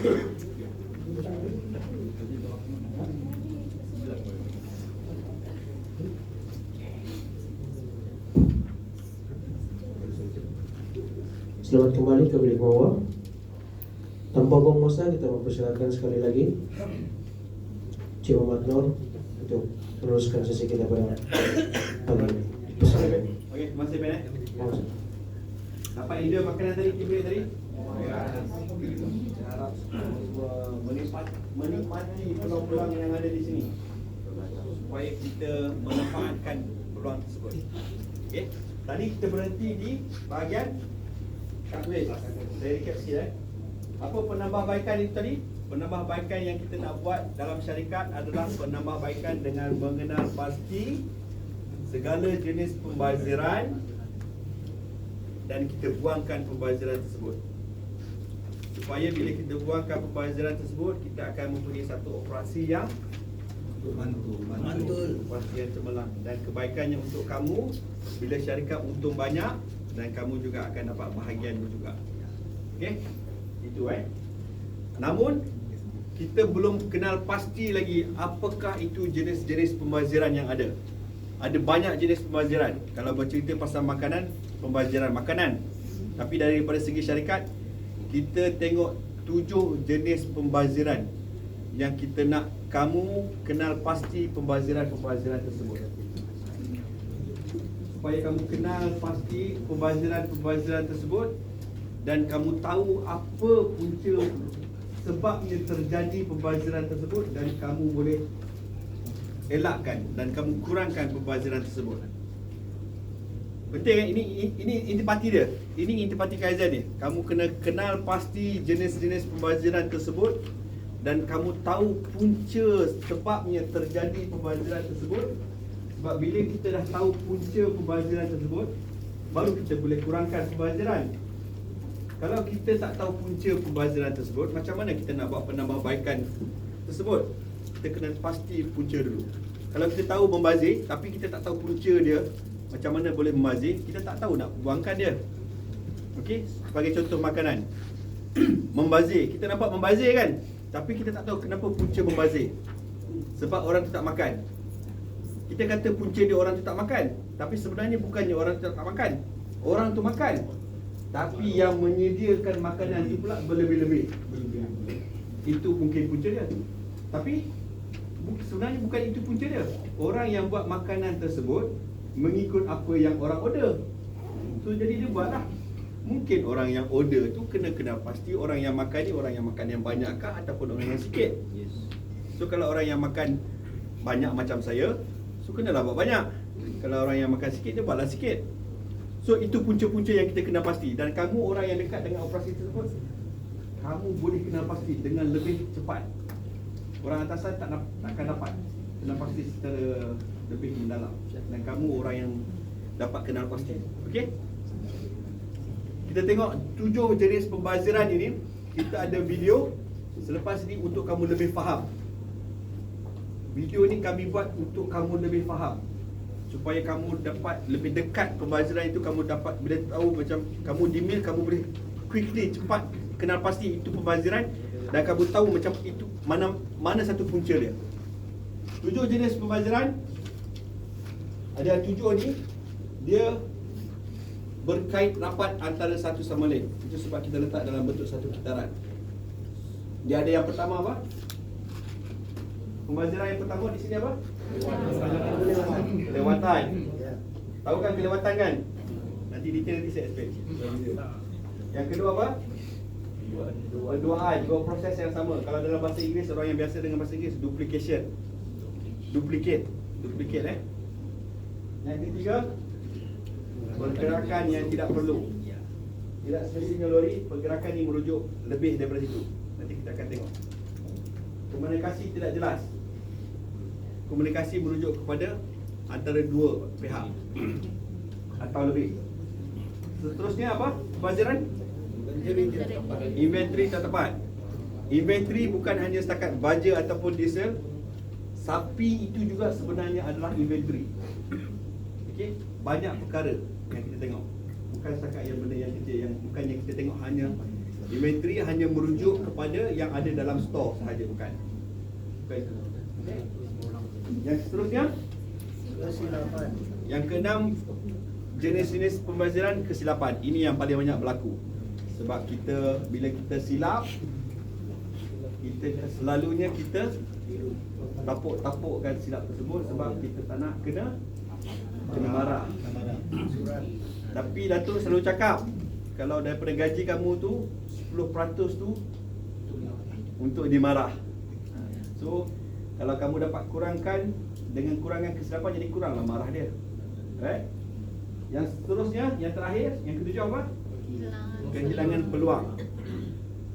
Selamat kembali ke bilik mawar. Tanpa buang masa, kita mempersilakan sekali lagi Cik Muhammad Nur untuk meneruskan sesi kita pada pagi ini. Okey, terima kasih Ben. Dapat idea makanan tadi, kibrit tadi? Harap semua menikmati peluang-peluang yang ada di sini supaya kita memanfaatkan peluang tersebut. Okey, tadi kita berhenti di bahagian takbir. Saya recap sikit. Apa penambahbaikan itu tadi? Penambahbaikan yang kita nak buat dalam syarikat adalah penambahbaikan dengan mengenal pasti segala jenis pembaziran dan kita buangkan pembaziran tersebut. Supaya bila kita buangkan pembaziran tersebut, kita akan mempunyai satu operasi yang mantul, operasi yang cemerlang. Dan kebaikannya untuk kamu, bila syarikat untung banyak dan kamu juga akan dapat bahagiannya juga. Okey? Itu Namun kita belum kenal pasti lagi apakah itu jenis-jenis pembaziran yang ada. Ada banyak jenis pembaziran. Kalau bercerita pasal makanan, pembaziran makanan. Tapi daripada segi syarikat, kita tengok 7 jenis pembaziran yang kita nak kamu kenal pasti pembaziran-pembaziran tersebut. Supaya kamu kenal pasti pembaziran-pembaziran tersebut dan kamu tahu apa punca sebabnya terjadi pembaziran tersebut dan kamu boleh elakkan dan kamu kurangkan pembaziran tersebut. Penting kan? Ini intipati dia. Ini intipati Kaizen ni. Kamu kena kenal pasti jenis-jenis pembaziran tersebut dan kamu tahu punca sebabnya terjadi pembaziran tersebut. Sebab bila kita dah tahu punca pembaziran tersebut, baru kita boleh kurangkan pembaziran. Kalau kita tak tahu punca pembaziran tersebut, macam mana kita nak buat penambahbaikan tersebut? Kita kena pasti punca dulu. Kalau kita tahu membazir tapi kita tak tahu punca dia, macam mana boleh membazir, kita tak tahu nak buangkan dia. Okey, sebagai contoh makanan. Membazir, kita nampak membazir kan? Tapi kita tak tahu kenapa punca membazir. Sebab orang tu tak makan. Kita kata punca dia orang tu tak makan, tapi sebenarnya bukannya orang tu tak makan. Orang tu makan, tapi yang menyediakan makanan itu pula berlebih-lebih. Itu mungkin punca dia. Tapi sebenarnya bukan itu punca dia. Orang yang buat makanan tersebut mengikut apa yang orang order. So jadi dia buatlah. Mungkin orang yang order tu kena pasti orang yang makan ni orang yang makan yang banyakkah ataupun orang yang sikit. So kalau orang yang makan banyak macam saya, so kenalah buat banyak. Kalau orang yang makan sikit, dia buatlah sikit. So itu punca-punca yang kita kena pasti. Dan kamu orang yang dekat dengan operasi tersebut, kamu boleh kenal pasti dengan lebih cepat. Orang atasan takkan dapat kenal pasti secara lebih mendalam. Dan kamu orang yang dapat kenal pasti. Okey? Kita tengok 7 jenis pembaziran ini. Kita ada video selepas ini untuk kamu lebih faham. Video ni kami buat untuk kamu lebih faham, supaya kamu dapat lebih dekat pembaziran itu. Kamu dapat bila tahu macam kamu di mail, kamu boleh quickly cepat kenal pasti itu pembaziran dan kamu tahu macam itu mana satu punca dia. 7 jenis pembaziran. Ada 7 ni dia berkait rapat antara satu sama lain. Itu sebab kita letak dalam bentuk satu kitaran. Dia ada yang pertama apa? Pembaziran yang pertama di sini apa? Kelewatan. Tahu kan kelewatan kan? Nanti detail nanti saya explain. Yang kedua apa? Berduaan. Dua proses yang sama. Kalau dalam bahasa Inggeris, orang yang biasa dengan bahasa Inggeris, duplication. Duplicate Yang ketiga, pergerakan yang tidak perlu. Tidak semestinya lori, pergerakan ini merujuk lebih daripada itu. Nanti kita akan tengok. Komunikasi tidak jelas. Komunikasi merujuk kepada antara dua pihak atau lebih. Seterusnya apa? Pembaziran? Inventory tak tepat. Inventory bukan hanya setakat baja ataupun diesel. Sapi itu juga sebenarnya adalah inventory. Okey, banyak perkara yang kita tengok. Bukan setakat yang benda yang kecil, yang bukannya kita tengok hanya Inventory hanya merujuk kepada yang ada dalam store sahaja, bukan. Okay. Yang seterusnya, yang keenam, jenis-jenis pembaziran kesilapan. Ini yang paling banyak berlaku. Sebab bila kita silap, selalunya kita tapuk-tapukkan silap tersebut sebab kita tak nak kena marah. Tapi Datuk selalu cakap, kalau daripada gaji kamu tu 10% tu untuk dimarah. So kalau kamu dapat kurangkan, dengan kurangan kesilapan jadi kuranglah marah dia. Right? Yang seterusnya, yang terakhir, yang ketujuh apa? Kehilangan peluang.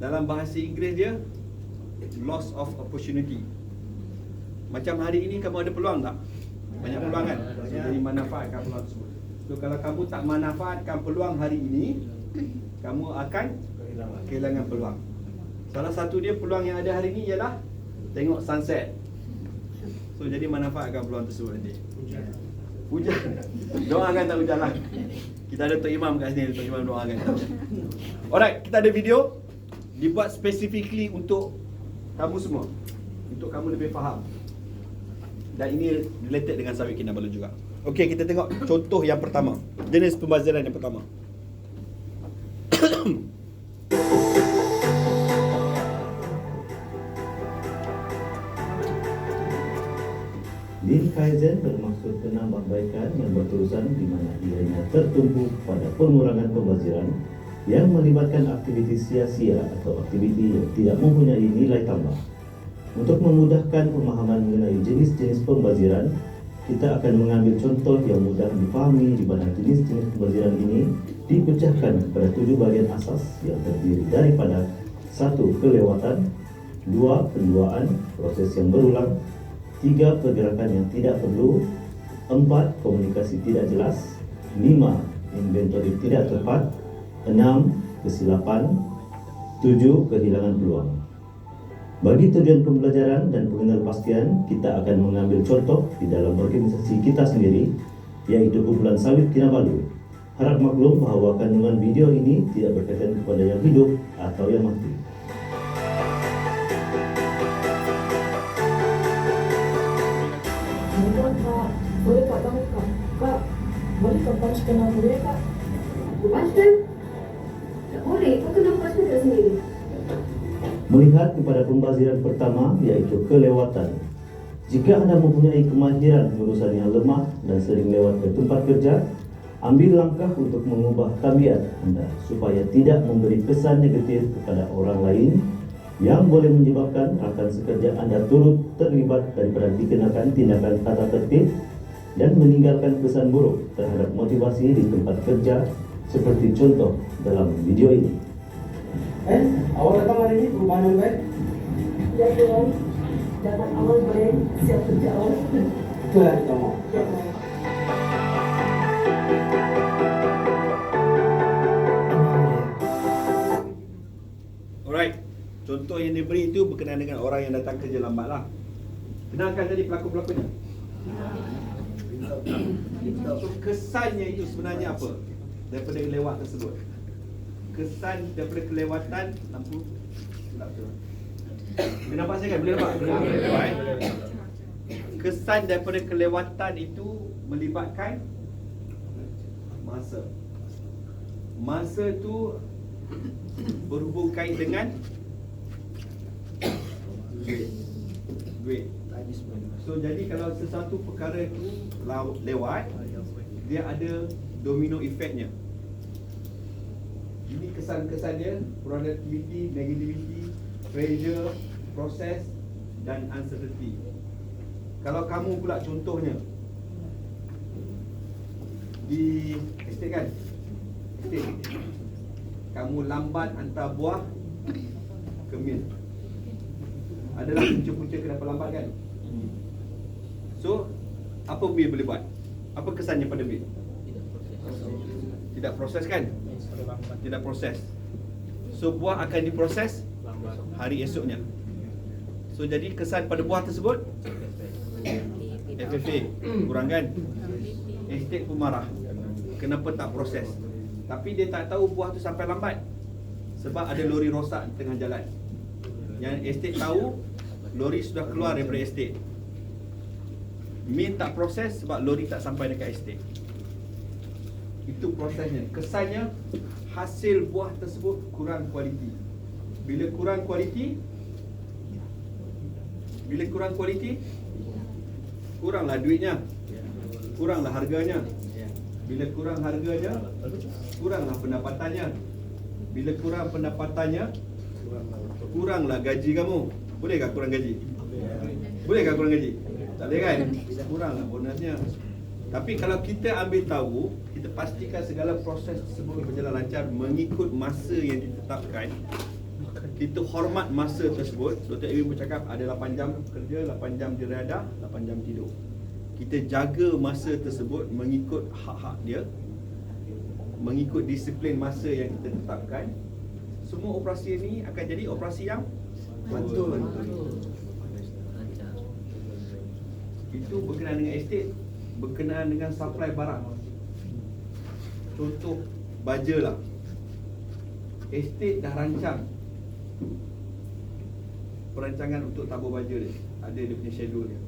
Dalam bahasa Inggeris dia loss of opportunity. Macam hari ini kamu ada peluang tak? Banyak peluang kan? So, jadi manfaatkan peluang tersebut. So kalau kamu tak manfaatkan peluang hari ini, kamu akan kehilangan peluang. Salah satu dia peluang yang ada hari ini ialah tengok sunset. So jadi manfaatkan peluang tersebut nanti. Hujan. Doakan tak hujan lah. Kita ada Tok Imam kat sini, Tok Imam doakan. Alright, kita ada video dibuat specifically untuk kamu semua, untuk kamu lebih faham. Dan ini related dengan Sawit Kinabalu juga. Okey, kita tengok contoh yang pertama. Jenis pembaziran yang pertama. Lean Kaizen bermaksud penambahbaikan yang berterusan di mana ianya tertumpu pada pengurangan pembaziran yang melibatkan aktiviti sia-sia atau aktiviti yang tidak mempunyai nilai tambah. Untuk memudahkan pemahaman mengenai jenis-jenis pembaziran, kita akan mengambil contoh yang mudah dipahami di mana jenis-jenis pembaziran ini dipecahkan kepada 7 bahagian asas yang terdiri daripada 1. Kelewatan, 2. Penduaan, proses yang berulang, 3. Pergerakan yang tidak perlu, 4. Komunikasi tidak jelas, 5. Inventory tidak tepat, 6. Kesilapan, 7. Kehilangan peluang. Bagi tujuan pembelajaran dan pengenalpastian, kita akan mengambil contoh di dalam organisasi kita sendiri, yaitu Kumpulan Sawit Kinabalu. Harap maklum bahawa kandungan video ini tidak berkaitan kepada yang hidup atau yang mati. Kak, boleh Kak bangun Kak? Kak, boleh Kak punch kenal gue Kak? Punch kan? Tak boleh, kau kena punch kan sendiri. Melihat kepada pembaziran pertama, yaitu kelewatan. Jika anda mempunyai kemahiran urusan yang lemah dan sering lewat ke tempat kerja, ambil langkah untuk mengubah tabiat anda supaya tidak memberi kesan negatif kepada orang lain yang boleh menyebabkan rakan sekerja anda turut terlibat daripada dikenakan tindakan tata tertib dan meninggalkan kesan buruk terhadap motivasi di tempat kerja seperti contoh dalam video ini. Awal datang hari ini perubahan yang baik. Ya Tuhan, dapat awal baik, siap kerja awal. Itulah kita mau. Ya Tuhan. Alright, contoh yang diberi itu berkenaan dengan orang yang datang kerja lambat lah. Kenalkan tadi pelakon-pelakonnya. So, kesannya itu sebenarnya apa daripada lewat tersebut? Kesan daripada kelewatan, lampu gelap tu. Boleh nampak saya kan? Boleh nampak? Right. Kesan daripada kelewatan itu melibatkan masa. Masa tu berhubung kait dengan duit. So jadi kalau sesuatu perkara itu lewat, dia ada domino efeknya. Ini kesan-kesan dia, productivity, negativity, pressure, proses dan uncertainty. Kalau kamu pula contohnya di estate kan, estate, kamu lambat hantar buah ke mil, adalah punca-punca kenapa lambat kan. So apa mil boleh buat? Apa kesannya pada mil? Tidak proses kan? Tidak proses. So buah akan diproses hari esoknya. So jadi kesan pada buah tersebut FFA kurang kan? Estate pun marah. Kenapa tak proses? Tapi dia tak tahu buah tu sampai lambat. sebab ada lori rosak di tengah jalan. Yang estate tahu lori sudah keluar daripada estate. Min tak proses sebab lori tak sampai dekat estate. Itu prosesnya. Kesannya hasil buah tersebut kurang kualiti. Bila kurang kualiti, kuranglah duitnya, kuranglah harganya. Bila kurang harganya, kuranglah pendapatannya. Bila kurang pendapatannya, kuranglah gaji kamu. Bolehkah kurang gaji? Bolehkah kurang gaji? Tak boleh kan? Kuranglah bonusnya. Tapi kalau kita ambil tahu, kita pastikan segala proses tersebut berjalan lancar mengikut masa yang ditetapkan. Kita hormat masa tersebut. Dr. Ewin bercakap ada 8 jam kerja, 8 jam diradah, 8 jam tidur. Kita jaga masa tersebut mengikut hak-hak dia, mengikut disiplin masa yang kita tetapkan. Semua operasi ini akan jadi operasi yang betul. Itu berkenaan dengan estate, berkenaan dengan supply barang. Contoh baja lah. Estate dah rancang perancangan untuk tabur baja dia, ada dia punya schedule dia.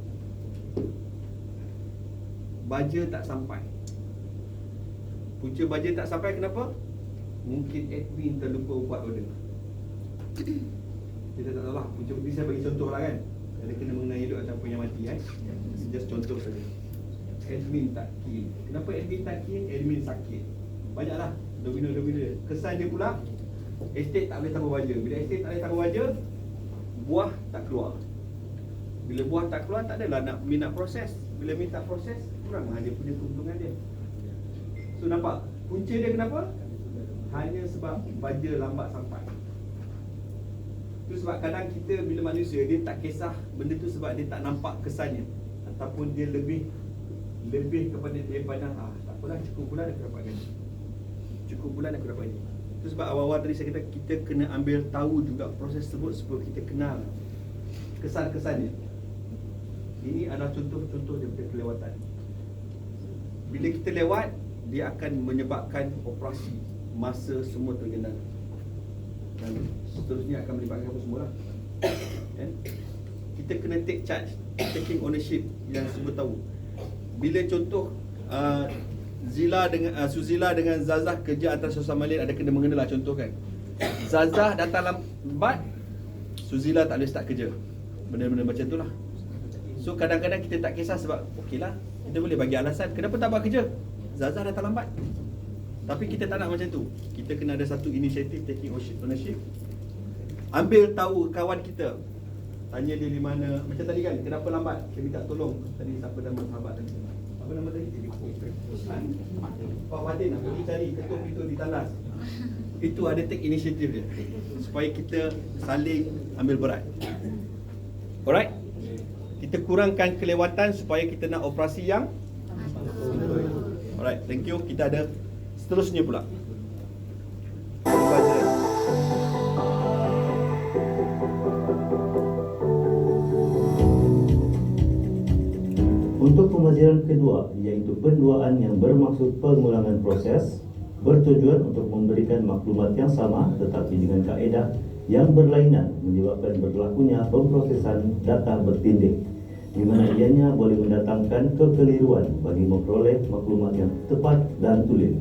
Baja tak sampai. Punca baja tak sampai kenapa? Mungkin admin terlupa buat order. Kita tak tahu lah. Punca ni saya bagi contoh lah kan. Ada kena mengenai hidup ataupun yang mati kan. Just contoh saja. Admin tak key. Kenapa admin tak key? Admin sakit. Banyaklah domino. Kesan dia pula, estate tak boleh tabur baja. Bila estate tak boleh tabur baja, buah tak keluar. Bila buah tak keluar, tak adalah nak proses. Bila minta proses, kuranglah dia punya keuntungan dia. So nampak, punca dia kenapa? Hanya sebab baja lambat sampai. Itu sebab kadang kita bila manusia, dia tak kisah benda tu sebab dia tak nampak kesannya, ataupun dia lebih kepada dia pandang, tak apalah, cukup bulan aku dapat gaji, cukup bulan aku dapat gaji. Itu sebab awal-awal tadi saya kata kita kena ambil tahu juga proses tersebut supaya kita kenal kesan-kesannya. Ini adalah contoh-contoh daripada kelewatan. Bila kita lewat, dia akan menyebabkan operasi masa semua tergena. Dan seterusnya akan melibatkan apa semua lah. Kita kena take charge, taking ownership yang semua tahu. Bila contoh Suzila dengan Zazah kerja antara sesama lain ada kena mengena lah, contoh kan. Zazah datang lambat, Suzila tak boleh start kerja. Benda-benda macam tu lah. So kadang-kadang kita tak kisah sebab okeylah, kita boleh bagi alasan kenapa tak buat kerja. Zazah datang lambat. Tapi kita tak nak macam tu. Kita kena ada satu inisiatif, taking ownership. Ambil tahu kawan kita, tanya dia di mana. Macam tadi kan, kenapa lambat? Kita minta tolong. Tadi siapa nama sahabat tadi? Apa nama tadi? Pak Wadin nak pergi cari ketuk pintu di tandas. Itu ada take initiative dia, supaya kita saling ambil berat. Alright? Kita kurangkan kelewatan supaya kita nak operasi yang alright, thank you. Kita ada seterusnya pula. Untuk pemaziran kedua, iaitu penduaan yang bermaksud pengulangan proses, bertujuan untuk memberikan maklumat yang sama tetapi dengan kaedah yang berlainan menyebabkan berlakunya pemprosesan data bertindih, di mana ianya boleh mendatangkan kekeliruan bagi memperoleh maklumat yang tepat dan tulen.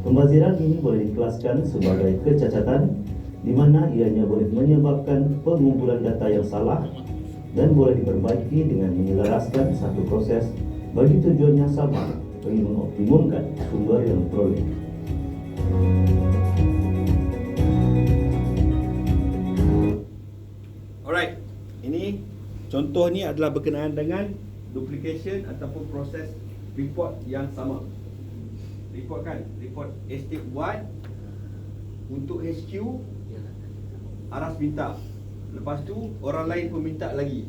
Pembaziran ini boleh dikelaskan sebagai kecacatan, di mana ianya boleh menyebabkan pengumpulan data yang salah dan boleh diperbaiki dengan menyelaraskan satu proses bagi tujuan yang sama bagi mengoptimumkan sumber yang diperoleh. Alright, ini contoh ni adalah berkenaan dengan duplication ataupun proses report yang sama. Report kan, report estate buat untuk HQ, Aras minta. Lepas tu orang lain pun minta lagi,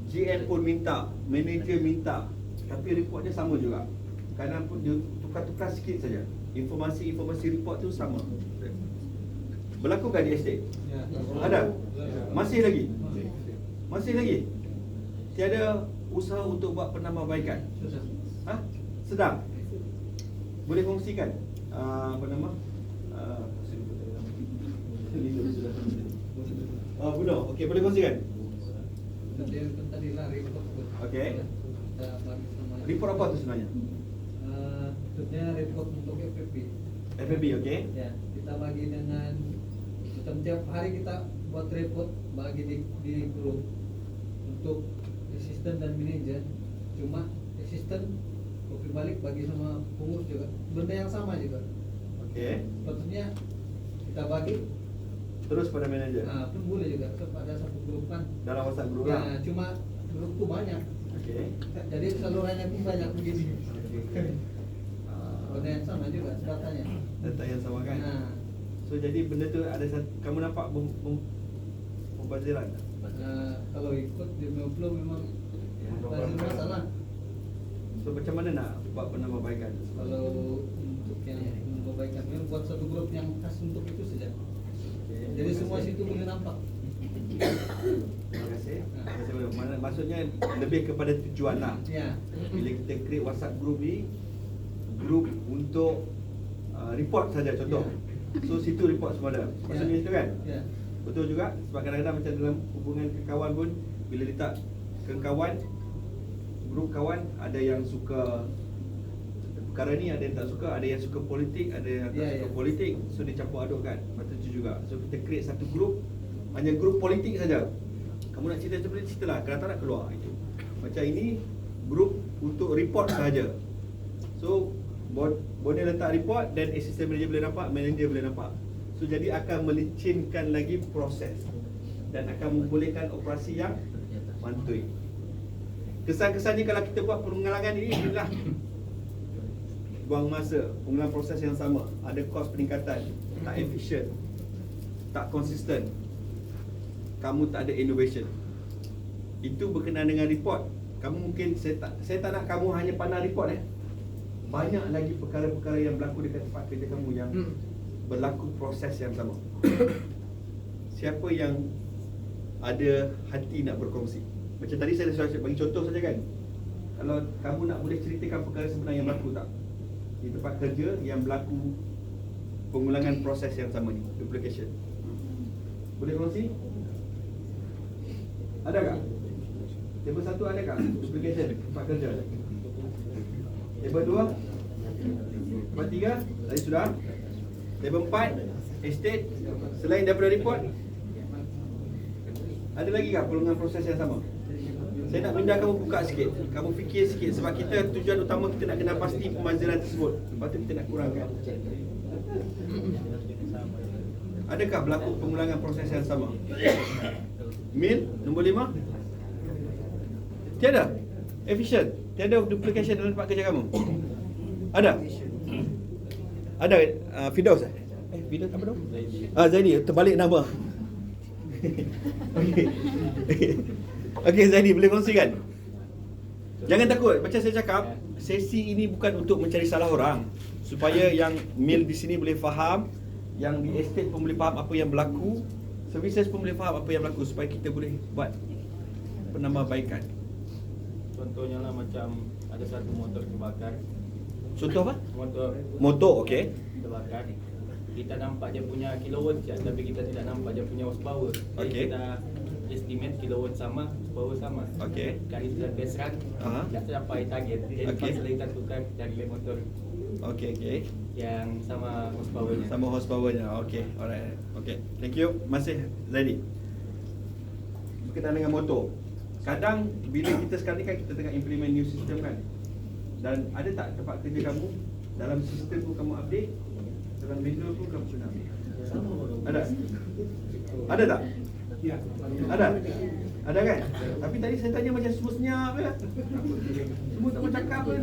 GM pun minta, manager minta, tapi report dia sama juga. Kadang pun dia tukar-tukar sikit saja. Informasi report tu sama. Berlaku kan di estate? Ada? Masih lagi? Masih lagi? Tiada usaha untuk buat penambahbaikan? Sedang? Boleh kongsikan apa nama? benar. Okey, boleh kongsikan? Tadi tadi lah report. Okey. Kita bagi sama. Report apa tu sebenarnya? Maksudnya report untuk FPP. FFB, okey. Ya, kita bagi dengan macam tiap hari kita buat report bagi di grup untuk asisten dan manajer. Cuma asisten kopi balik bagi sama pengurus juga. Benda yang sama juga. Okey. Maksudnya kita bagi Terus pada manager. pun boleh juga kepada satu grup kan. Dalam WhatsApp group Ya, lah. cuma grup tu banyak. Okey. Jadi salurannya pun banyak begini. Benda yang sama juga datanya. Data yang sama kan? Nah, So jadi benda tu ada satu, kamu nampak pembaziran? kalau ikut di Mevlo memang tak ada masalah. So macam mana nak buat penambahbaikan? Kalau untuk yang memperbaikan memang buat satu grup yang khas untuk itu saja. Okay. Jadi semua situ boleh nampak. Terima kasih. Terima kasih banyak. Maksudnya lebih kepada tujuan lah. Ya. Bila kita create WhatsApp group ni, group untuk report saja contoh. So situ report semua ada. Maksudnya itu kan? Ya. Betul juga sebab kadang-kadang macam dalam hubungan kawan pun bila letak ke kawan, grup kawan ada yang suka perkara ni, ada yang tak suka, ada yang suka politik, ada yang tak suka politik. So dia campur adukkan. Macam tu juga. So kita create satu grup, hanya grup politik saja. Kamu nak cerita seperti ceritalah, kalau tak nak keluar itu. Macam ini grup untuk report sahaja. So boleh letak report dan assistant manager boleh nampak, manager boleh nampak. So jadi akan melicinkan lagi proses dan akan membolehkan operasi yang mantui. Kesan-kesannya kalau kita buat pengulangan ini adalah buang masa, pengulangan proses yang sama, ada kos peningkatan, tak efisien, tak konsisten, kamu tak ada innovation. Itu berkenaan dengan report. Kamu mungkin, saya tak nak kamu hanya pandang report banyak lagi perkara-perkara yang berlaku dekat tempat kerja kamu yang berlaku proses yang sama. Siapa yang ada hati nak berkongsi? Macam tadi saya dah bagi contoh saja kan. Kalau kamu nak boleh ceritakan perkara sebenar yang berlaku tak di tempat kerja yang berlaku pengulangan proses yang sama ni, duplication. Boleh kongsi? Ada tak? Table 1 ada tak duplication tempat kerja? Table 2? Table 3? Tadi sudah. Table 4? Estate? Selain daripada report, ada lagi tak pengulangan proses yang sama? Saya nak minta kamu buka sikit, kamu fikir sikit. Sebab kita tujuan utama kita nak kenal pasti pemaziran tersebut. Lepas tu kita nak kurangkan. Adakah berlaku pengulangan proses yang sama? Mil, nombor 5? Tiada? Efficient? Tiada duplication dalam tempat kerja kamu? Ada? Ada Firdaus Firdaus apa tu? Zaidi, terbalik nama. Okey. Okey Zaidi, boleh kongsikan? Jangan takut, macam saya cakap, sesi ini bukan untuk mencari salah orang, supaya yang mil di sini boleh faham, yang di estate pun boleh faham apa yang berlaku, services pun boleh faham apa yang berlaku, supaya kita boleh buat penambahbaikan. Contohnya lah macam ada satu motor terbakar. Contoh apa? Motor okey. terbakar. Kita nampak dia punya kilowatt je, tapi kita tidak nampak dia punya horsepower. Jadi Okey. kita estimate kilowatt sama, horsepower sama. Okey. Kali sudah test run, tak capai target. Jadi Okey. pas kita tukar cari motor Okey. yang sama horsepowernya. Sama horsepower-nya. Okey, alright. Okey. Thank you. Masih Zaidi. Berkenaan dengan motor. Kadang bila kita sekarang ni kan kita tengah implement new system kan. Dan ada tak tempat kerja kamu dalam sistem pun kamu update, dalam manual pun kamu kena update? Ada? Ada tak? Ya. Ada? Ada kan? Tapi tadi saya tanya macam semua senyap je. Semua tak bercakap pun.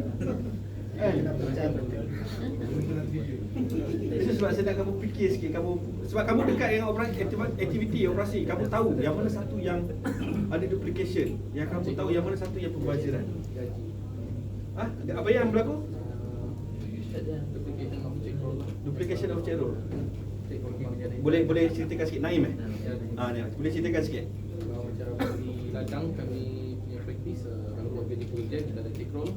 Itu sebab saya nak kamu fikir sikit, sebab kamu dekat dengan aktiviti operasi, kamu tahu yang mana satu yang ada duplication, yang kamu tahu yang mana satu yang pembaziran. Apa yang berlaku? Duplication of check roll. Boleh ceritakan sikit Naim boleh ceritakan sikit. Macam di ladang kami punya practice kalau buat kerja project kita ada check roll,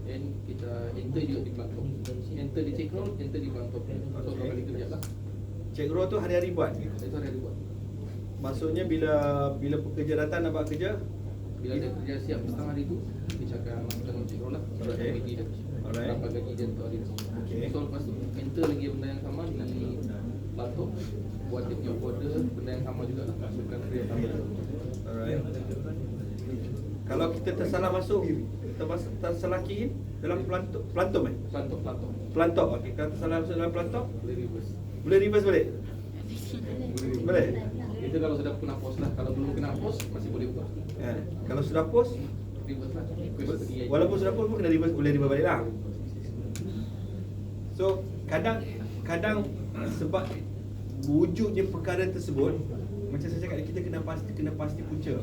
and kita enter juga di platform. Enter di check roll, enter di platform. So kalau kali kerja lah. Check roll tu hari-hari buat. Itu hari buat. Maksudnya bila pekerja datang nak buat kerja, Bila dia kerja siap setengah hari tu, kita akan masukkan Encik Ron lah. Surat Okay. gaji dia. Alright. Berapa gaji dia untuk hari tu. Okay. So lepas tu enter lagi benda yang sama di laptop, buat dia punya order benda yang sama juga lah, masukkan free yang sama. alright. Kalau kita tersalah masuk, tersalah key dalam pelantok Plantok. Pelantok, okey. Kalau tersalah masuk dalam pelantok, Boleh reverse. boleh reverse balik? Boleh? Itu kalau sudah kena post lah. Kalau belum kena post masih boleh buka. Ya. Kalau sudah post, Reverse lah. Request pergi aja. walaupun sudah post pun kena reverse, boleh reverse balik lah. So, kadang sebab wujudnya perkara tersebut, macam saya cakap, kita kena pasti punca.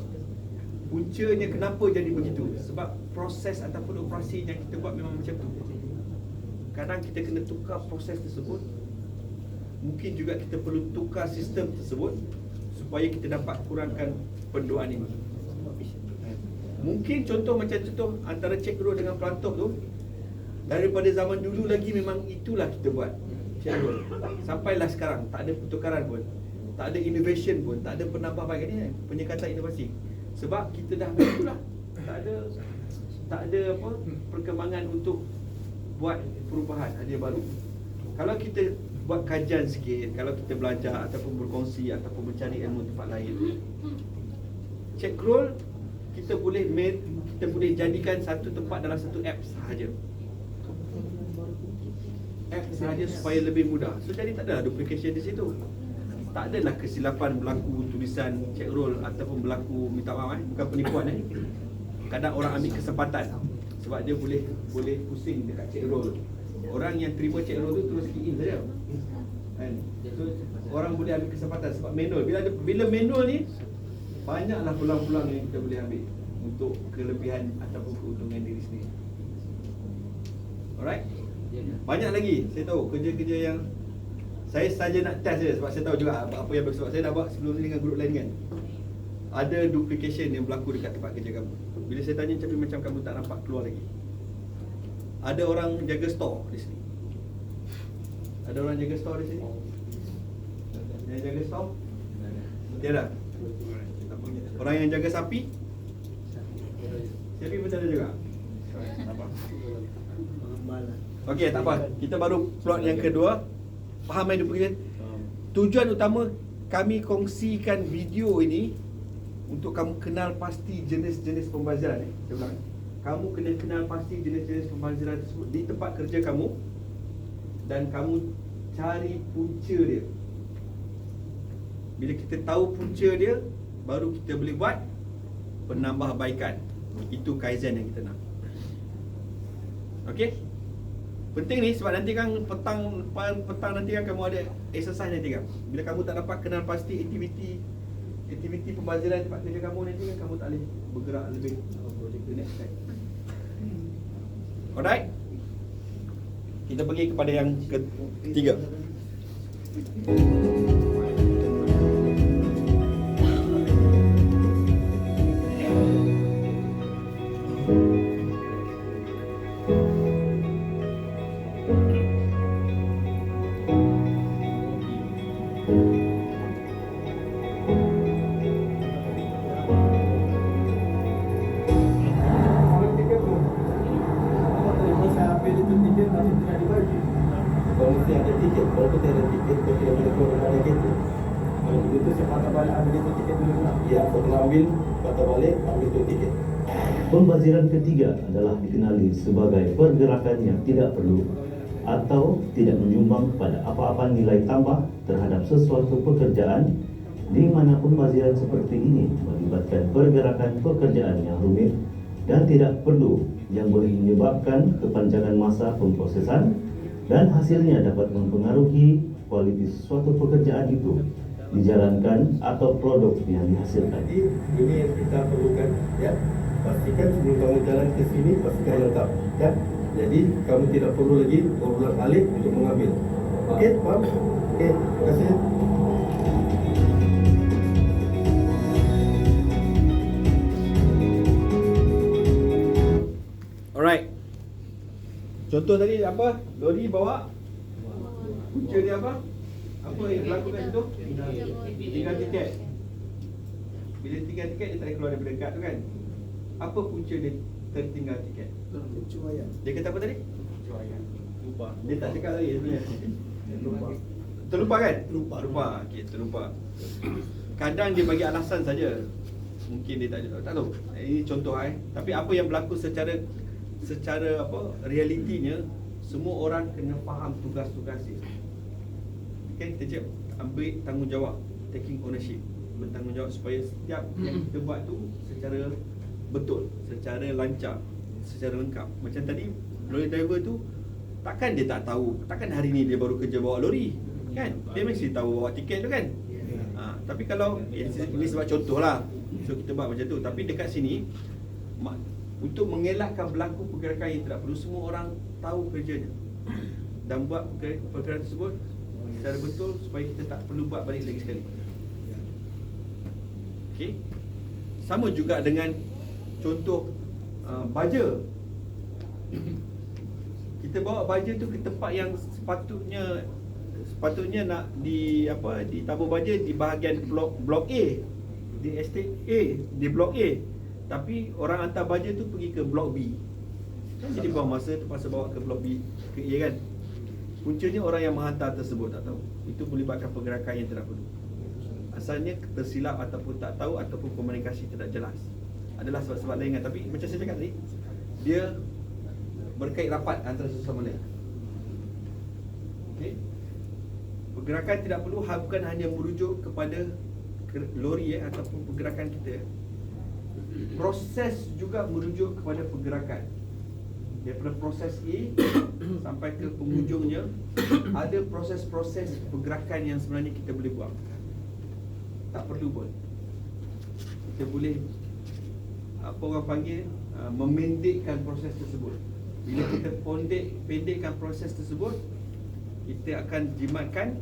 Puncanya kenapa jadi begitu? Sebab proses ataupun operasi yang kita buat memang macam tu. Kadang kita kena tukar proses tersebut. Mungkin juga kita perlu tukar sistem tersebut supaya kita dapat kurangkan pendoaan ini. Mungkin contoh antara check roll dengan pelantok tu, daripada zaman dulu lagi memang itulah kita buat check roll. Sampailah sekarang tak ada pertukaran pun, tak ada innovation pun, tak ada penambahbaikan ni, penyekatan inovasi. Sebab kita dah buat itulah. Tak ada apa perkembangan untuk buat perubahan, hanya baru. Kalau kita buat kajian sikit, kalau kita belajar ataupun berkongsi ataupun mencari ilmu tempat lain, check roll kita boleh jadikan satu tempat dalam satu app sahaja. App sahaja supaya lebih mudah. So jadi tak adalah duplication di situ. Tak adalah kesilapan berlaku tulisan check roll ataupun berlaku, minta maaf bukan penipuan Kadang orang ambil kesempatan sebab dia boleh pusing dekat check roll. Orang yang terima check roll tu terus key in saja. Kan? So orang boleh ambil kesempatan sebab manual. Bila manual ni, banyaklah peluang-peluang yang kita boleh ambil untuk kelebihan ataupun keuntungan diri sendiri. Alright? Banyak lagi saya tahu kerja-kerja yang saya saja nak test je sebab saya tahu juga apa yang berlaku. Sebab saya dah buat sebelum ni dengan grup lain kan. Ada duplication yang berlaku dekat tempat kerja kamu. Bila saya tanya macam kamu tak nampak keluar lagi. Ada orang jaga store di sini. Ada orang jaga store di sini? Yang jaga store? Tiada. Orang yang jaga sapi? Sapi pun ada juga. Okey, tak apa. Kita baru plot yang kedua. Faham duplication? Tujuan utama kami kongsikan video ini untuk kamu kenal pasti jenis-jenis pembaziran. Saya ulang. Kamu kena kenal pasti jenis-jenis pembaziran tersebut di tempat kerja kamu dan kamu cari punca dia. Bila kita tahu punca dia, baru kita boleh buat penambahbaikan. Itu kaizen yang kita nak. Okey? Penting ni sebab nanti kan petang nanti kan kamu ada exercise nanti kan. Bila kamu tak dapat kenal pasti aktiviti pembaziran tempat kerja kamu nanti kan kamu tak boleh bergerak lebih ke next step. Alright? Kita pergi kepada yang ketiga. Kau mesti ada tiket. Kalau kita ada tiket, kau tidak boleh keluar daripada kereta. Kalau begitu saya patah balik ambil itu tiket dulu. Ya, setelah ambil, patah balik, ambil itu tiket. Pembaziran ketiga adalah dikenali sebagai pergerakan yang tidak perlu atau tidak menyumbang pada apa-apa nilai tambah terhadap sesuatu pekerjaan, di mana pembaziran seperti ini melibatkan pergerakan pekerjaan yang rumit dan tidak perlu yang boleh menyebabkan kepanjangan masa pemprosesan dan hasilnya dapat mempengaruhi kualitas suatu pekerjaan itu dijalankan atau produk yang dihasilkan. Jadi ini yang kita perlukan, ya. Pastikan sebelum kamu jalan ke sini, pastikan lengkap, ya. Jadi kamu tidak perlu lagi berulang-alik untuk mengambil. Okey, faham? Okey, terima kasih. Alright. Contoh tadi apa? Lori bawa punca dia apa? Apa yang berlaku kat situ? Tinggal tiket. bila tinggal tiket dia tak boleh keluar daripada kad tu kan. Apa punca dia tertinggal tiket? Dia kata apa tadi? Lupa. Dia tak cakap lagi sebenarnya. Terlupa kan? Terlupa. Okey, terlupa. Kadang dia bagi alasan saja. Mungkin dia tak tahu. Ini contoh Tapi apa yang berlaku secara apa realitinya, semua orang kena faham tugas-tugas dia. Kan kita cakap ambil tanggungjawab, taking ownership, bertanggungjawab supaya setiap yang kita buat tu secara betul, secara lancar, secara lengkap. Macam tadi lorry driver tu takkan dia tak tahu, takkan hari ni dia baru kerja bawa lori kan, dia mesti tahu bawa tiket tu kan. Tapi kalau ini sebab contoh lah, so kita buat macam tu. Tapi dekat sini untuk mengelakkan berlaku pergerakan yang tidak perlu, semua orang tahu kerjanya dan buat perkara tersebut secara betul supaya kita tak perlu buat balik lagi sekali. Okey. Sama juga dengan contoh baja. Kita bawa baja tu ke tempat yang sepatutnya nak ditabur baja di bahagian blok A, di estate A, di blok A. Tapi orang hantar baja tu pergi ke blok B. Jadi buang masa terpaksa bawa ke blok B, ke A kan. Puncanya orang yang menghantar tersebut tak tahu. Itu melibatkan pergerakan yang tidak perlu. Asalnya tersilap ataupun tak tahu ataupun komunikasi tidak jelas. Adalah sebab-sebab lain kan. Tapi macam saya cakap tadi, dia berkait rapat antara satu sama lain. Okey. Pergerakan tidak perlu bukan hanya merujuk kepada lori ataupun pergerakan kita. Proses juga merujuk kepada pergerakan. Daripada proses A sampai ke penghujungnya, ada proses-proses pergerakan yang sebenarnya kita boleh buat. Tak perlu pun. Kita boleh apa orang panggil memendekkan proses tersebut. Bila kita pendekkan proses tersebut, kita akan jimatkan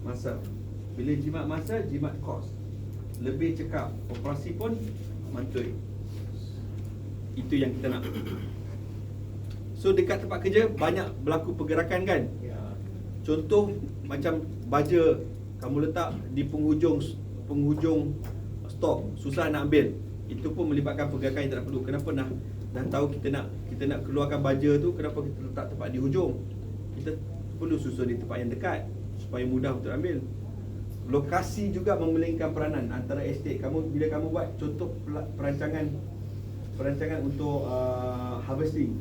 masa. Bila jimat masa, jimat kos. Lebih cekap, operasi pun mantui. Itu yang kita nak. So dekat tempat kerja banyak berlaku pergerakan kan. Contoh macam baja kamu letak di penghujung stop, susah nak ambil. Itu pun melibatkan pergerakan yang tak perlu. Kenapa dah tahu kita nak keluarkan baja tu, kenapa kita letak tempat di hujung? Kita perlu susun di tempat yang dekat supaya mudah untuk ambil. Lokasi juga memainkan peranan antara estate. Bila kamu buat contoh perancangan untuk harvesting,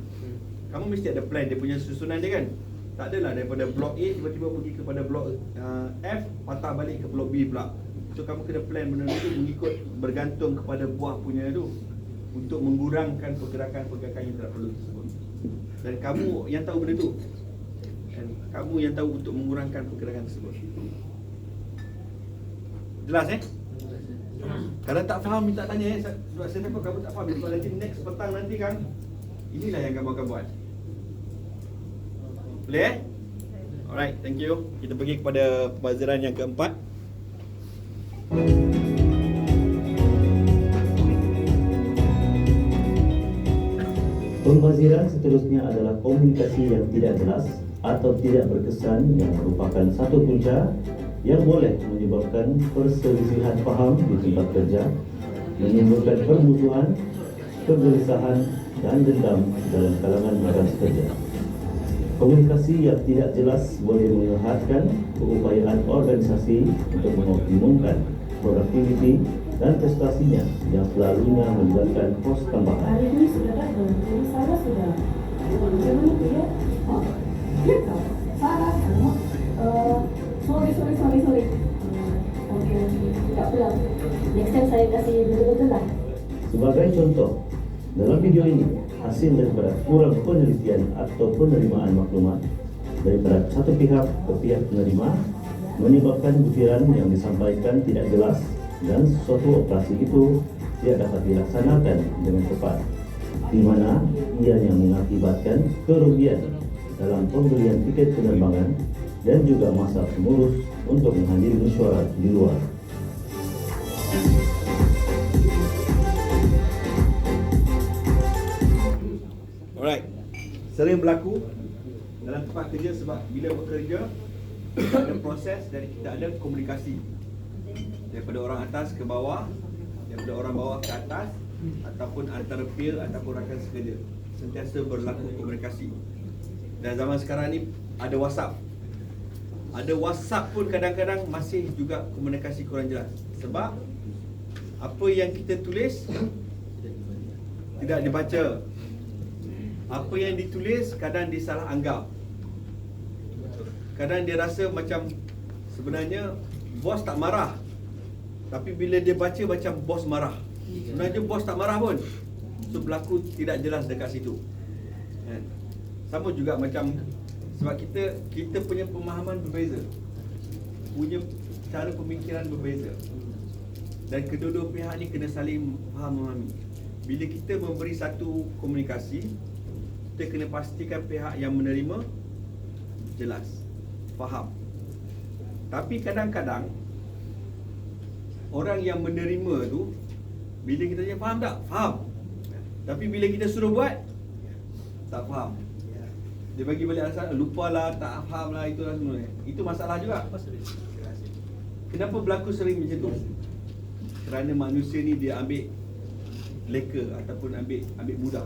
kamu mesti ada plan, dia punya susunan dia kan. Tak adalah daripada blok A tiba-tiba pergi kepada blok F, patah balik ke blok B pula. So kamu kena plan benda tu mengikut, bergantung kepada buah punya tu, untuk mengurangkan pergerakan-pergerakan yang tidak perlu tersebut. Dan kamu yang tahu benda tu, dan kamu yang tahu untuk mengurangkan pergerakan tersebut. Jelas Kalau tak faham minta tanya sebab saya takut kamu tak faham. Sebab nanti next petang nanti kan, inilah yang kamu akan buat. Boleh Alright, thank you. Kita pergi kepada pembaziran yang keempat. Pembaziran seterusnya adalah komunikasi yang tidak jelas atau tidak berkesan yang merupakan satu punca yang boleh menyebabkan perselisihan paham di tempat kerja, menimbulkan permusuhan, kegelisahan, dan dendam dalam kalangan rakan sekerja. Komunikasi yang tidak jelas boleh mengehatkan keupayaan organisasi untuk mengoptimumkan produktiviti dan prestasinya yang selalunya melibatkan kos tambahan. Hari ini sudah datang, jadi Sarah sudah. Macam mana tu ya? Ya tak? Sarah kan? Sorry. Okey, tak apa. Next time saya kasih betul-betul lah. Sebagai contoh, dalam video ini, hasil daripada kurang penelitian atau penerimaan maklumat daripada satu pihak ke pihak penerima menyebabkan butiran yang disampaikan tidak jelas dan suatu operasi itu tidak dapat dilaksanakan dengan tepat, di mana ianya mengakibatkan kerugian dalam pembelian tiket penerbangan dan juga masa pengurus untuk menghadiri mesyuarat di luar. Alright. Sering berlaku dalam tempat kerja sebab bila bekerja ada proses dan kita ada komunikasi daripada orang atas ke bawah daripada orang bawah ke atas ataupun antara peer ataupun rakan sekerja. Sentiasa berlaku komunikasi. Dan zaman sekarang ni ada WhatsApp. Ada WhatsApp pun kadang-kadang masih juga komunikasi kurang jelas. Sebab apa yang kita tulis tidak dibaca. Apa yang ditulis kadang disalah anggap. Kadang dia rasa macam sebenarnya bos tak marah, tapi bila dia baca macam bos marah. Sebenarnya bos tak marah pun. So berlaku tidak jelas dekat situ. Kan? Sama juga macam sebab kita punya pemahaman berbeza, punya cara pemikiran berbeza, dan kedua-dua pihak ni kena saling faham memahami. Bila kita memberi satu komunikasi, kita kena pastikan pihak yang menerima jelas, faham. Tapi kadang-kadang orang yang menerima tu, bila kita tanya faham tak? Faham. Tapi bila kita suruh buat, tak faham. Dia bagi balik alasan, lupalah, tak faham lah, itulah semua. Itu masalah juga. Kenapa berlaku sering macam tu? Kerana manusia ni dia ambil leka ataupun ambil mudah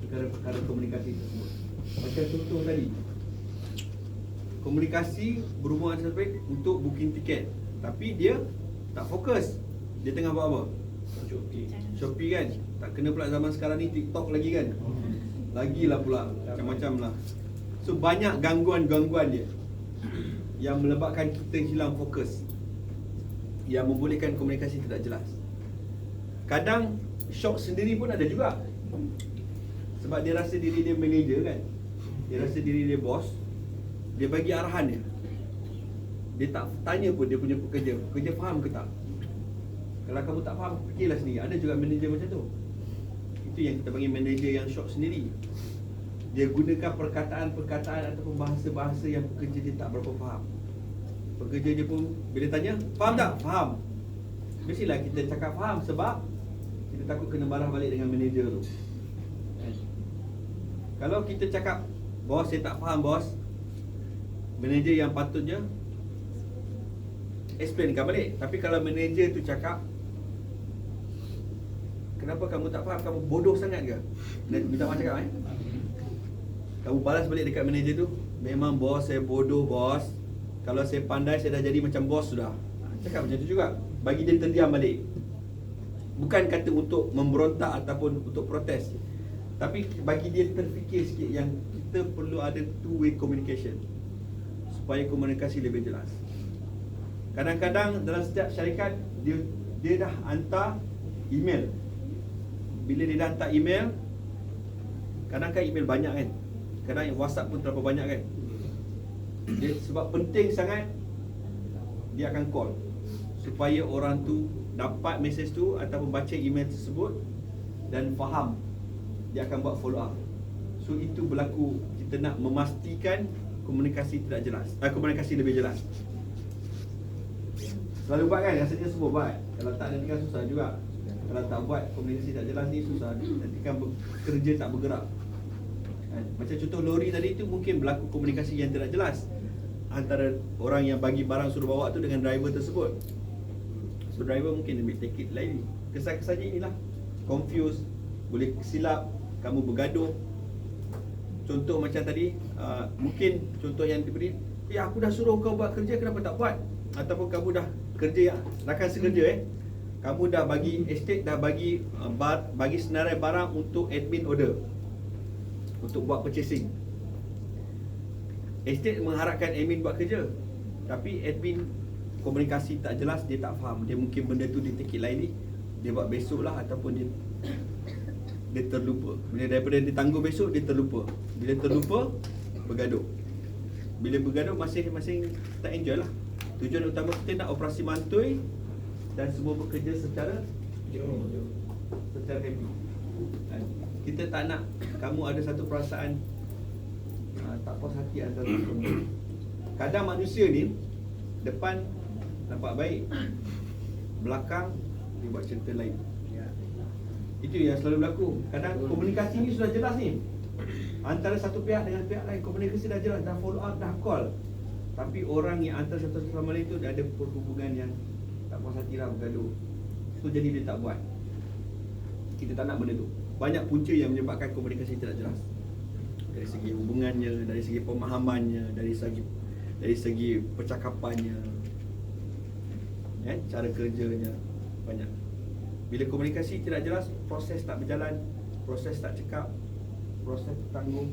perkara-perkara komunikasi tersebut. Macam contoh tadi, komunikasi berhubungan sebaik untuk booking tiket, tapi dia tak fokus. Dia tengah buat apa? Shopee kan. Tak kena pula zaman sekarang ni TikTok lagi kan. Lagilah pula macam-macam lah. So banyak gangguan-gangguan dia yang menyebabkan kita hilang fokus, yang membolehkan komunikasi tidak jelas. Kadang shock sendiri pun ada juga. Sebab dia rasa diri dia manager kan, dia rasa diri dia bos. Dia bagi arahan dia, dia tak tanya pun dia punya pekerja faham ke tak. Kalau kamu tak faham, fikirlah sendiri. Ada juga manager macam tu. Itu yang kita panggil manager yang shock sendiri. Dia gunakan perkataan-perkataan ataupun bahasa-bahasa yang pekerja dia tak berapa faham. Pekerja dia pun bila tanya, faham tak? Faham. Mestilah kita cakap faham sebab kita takut kena marah balik dengan manager tu. Kalau kita cakap, bos saya tak faham bos, manager yang patutnya explainkan balik. Tapi kalau manager tu cakap, kenapa kamu tak faham? Kamu bodoh sangat ke? Minta maaf cakap kamu balas balik dekat manager tu, memang bos saya bodoh bos. Kalau saya pandai saya dah jadi macam bos sudah. Cakap macam tu juga, bagi dia terdiam balik. Bukan kata untuk memberontak ataupun untuk protes, tapi bagi dia terfikir sikit yang kita perlu ada two-way communication supaya komunikasi lebih jelas. Kadang-kadang dalam setiap syarikat dia dah hantar email. Bila dia dah hantar email, kadang-kadang email banyak kan, kadang WhatsApp pun terlalu banyak kan. Dia sebab penting sangat, dia akan call supaya orang tu dapat mesej tu ataupun baca email tersebut dan faham. Dia akan buat follow up. So itu berlaku, kita nak memastikan komunikasi tidak jelas, komunikasi lebih jelas. Selalu buat kan, rasanya semua buat. Kalau tak nanti kan susah juga. Kalau tak buat, komunikasi tak jelas ni susah. Nanti kan kerja tak bergerak. Macam contoh lori tadi tu, mungkin berlaku komunikasi yang tidak jelas antara orang yang bagi barang suruh bawa tu dengan driver tersebut. So driver mungkin ambil take it lain. Kesan-kesannya inilah, confused, boleh silap, kamu bergaduh. Contoh macam tadi, mungkin contoh yang diberi, aku dah suruh kau buat kerja, kenapa tak buat? Ataupun kamu dah kerja, rakan sekerja kamu dah bagi estate, dah bagi senarai barang untuk admin order, untuk buat purchasing. Estate mengharapkan admin buat kerja, tapi admin komunikasi tak jelas, dia tak faham. Dia mungkin benda tu dia take it lightly, dia buat besok lah, ataupun dia terlupa. Bila daripada dia tangguh besok, dia terlupa. Bila terlupa, bergaduh. Bila bergaduh, masing-masing tak enjoy lah. Tujuan utama kita nak operasi mantui dan semua bekerja secara happy. Kita tak nak kamu ada satu perasaan tak puas hati antara kamu. Kadang manusia ni depan nampak baik, belakang dia buat cerita lain. Itu yang selalu berlaku. Kadang komunikasi ni sudah jelas ni, antara satu pihak dengan pihak lain, komunikasi dah jelas, dah follow up, dah call. Tapi orang yang antara satu sama lain tu dah ada perhubungan yang tak puas hati lah, bergaduh. So jadi dia tak buat. Kita tak nak benda tu. Banyak punca yang menyebabkan komunikasi tidak jelas. Dari segi hubungannya, dari segi pemahamannya, dari segi percakapannya, cara kerjanya, banyak. Bila komunikasi tidak jelas, proses tak berjalan, proses tak cekap, proses tanggung,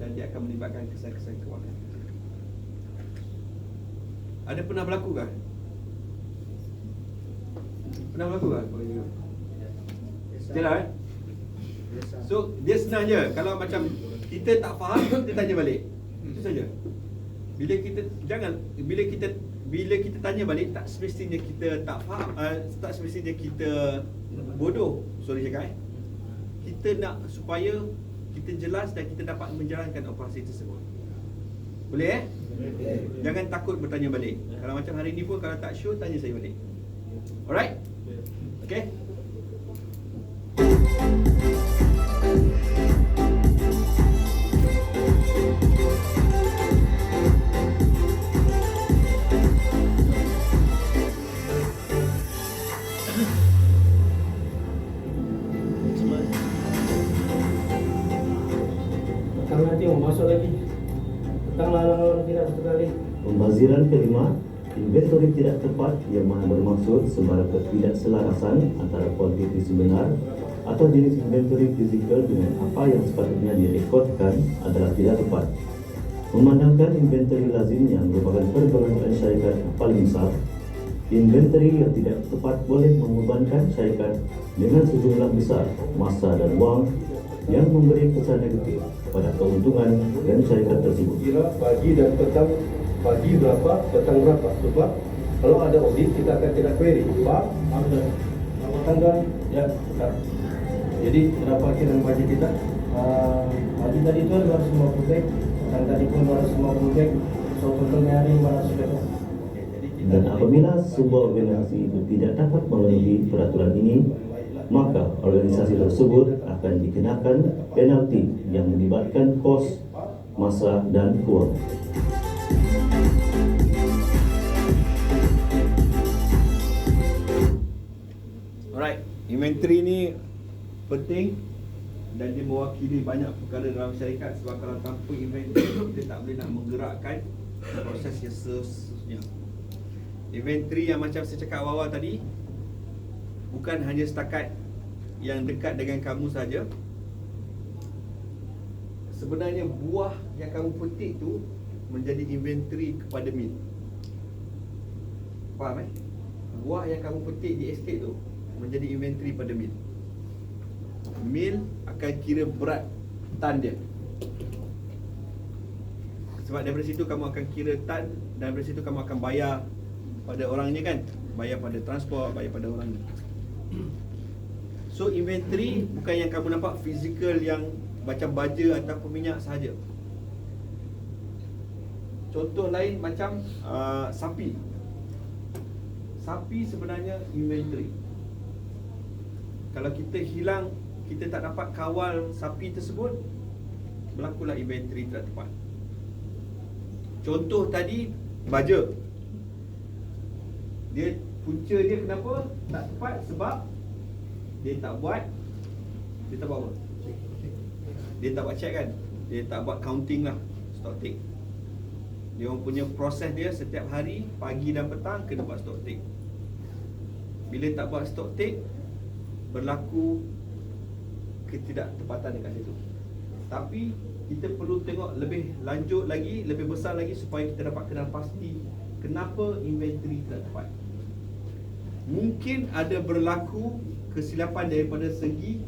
dan dia akan melibatkan kesan-kesan kewangan. Ada pernah berlaku kah? Pernah berlaku kah? Tidak. So dia senang je. Kalau macam kita tak faham, kita tanya balik. Itu saja. Bila kita tanya balik, tak semestinya kita tak faham, tak semestinya kita bodoh. Sorry cakap Kita nak supaya kita jelas dan kita dapat menjalankan operasi tersebut. Boleh Jangan takut bertanya balik. Kalau macam hari ni pun, kalau tak sure, tanya saya balik. Alright? Okay? Petang nanti mau masuk lagi. Petang lalang-lalang tidak satu kali. Pembaziran kelima, inventory tidak tepat yang bermaksud sebarang ketidakselarasan antara kuantiti sebenar atau jenis inventory fizikal dengan apa yang sepatutnya direkodkan adalah tidak tepat. Memandangkan inventory lazim yang merupakan perbelanjaan syarikat paling besar, inventory yang tidak tepat boleh membebankan syarikat dengan sejumlah besar masa dan wang yang memberi kesan negatif pada keuntungan dan syarikat tersebut. Kira pagi dan petang, pagi berapa, petang berapa. Sebab kalau ada audit, kita akan tidak query. Pak, tanggal, ya, petang. Jadi berapa kira pagi kita? Pagi tadi itu 250 bag, petang tadi pun 250 bag. So totalnya hari 500 bag. Dan apabila sebuah organisasi itu tidak dapat memenuhi peraturan ini, maka organisasi tersebut akan dikenakan penalti yang melibatkan kos, masa dan kewangan. Alright, inventory ni penting dan dia mewakili banyak perkara dalam syarikat. Sebab kalau tanpa inventory, kita tak boleh nak menggerakkan proses yang seterusnya. Inventory yang macam saya cakap awal tadi, bukan hanya setakat yang dekat dengan kamu saja. Sebenarnya buah yang kamu petik tu menjadi inventory kepada mil. Faham Buah yang kamu petik di estate tu menjadi inventory pada mil. Mil akan kira berat tan dia. Sebab daripada situ kamu akan kira tan, dan daripada situ kamu akan bayar pada orangnya kan. Bayar pada transport, bayar pada orangnya. So inventory bukan yang kamu nampak fizikal yang macam baja ataupun minyak sahaja. Contoh lain macam sapi. Sapi sebenarnya inventory. Kalau kita hilang, kita tak dapat kawal sapi tersebut, berlakulah inventory tidak tepat. Contoh tadi baja. Punca dia kenapa tak tepat? Sebab dia tak buat apa? Dia tak buat check kan? Dia tak buat counting lah, stock take. Dia orang punya proses dia setiap hari, pagi dan petang kena buat stock take. Bila tak buat stock take, berlaku ketidaktepatan dekat situ. Tapi kita perlu tengok lebih lanjut lagi, lebih besar lagi, supaya kita dapat kenal pasti kenapa inventory tidak tepat. Mungkin ada berlaku kesilapan daripada segi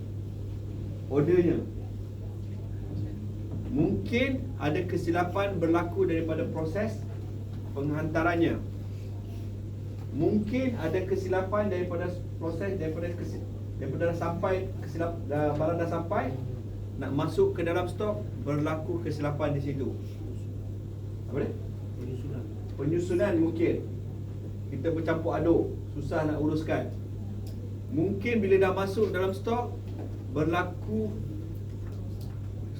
ordernya. Mungkin ada kesilapan berlaku daripada proses penghantarannya. Mungkin ada kesilapan daripada proses daripada sampai barang dah sampai nak masuk ke dalam stok, berlaku kesilapan di situ. Apa dia? Penyusunan mungkin. Kita bercampur aduk, susah nak uruskan. Mungkin bila dah masuk dalam stok, berlaku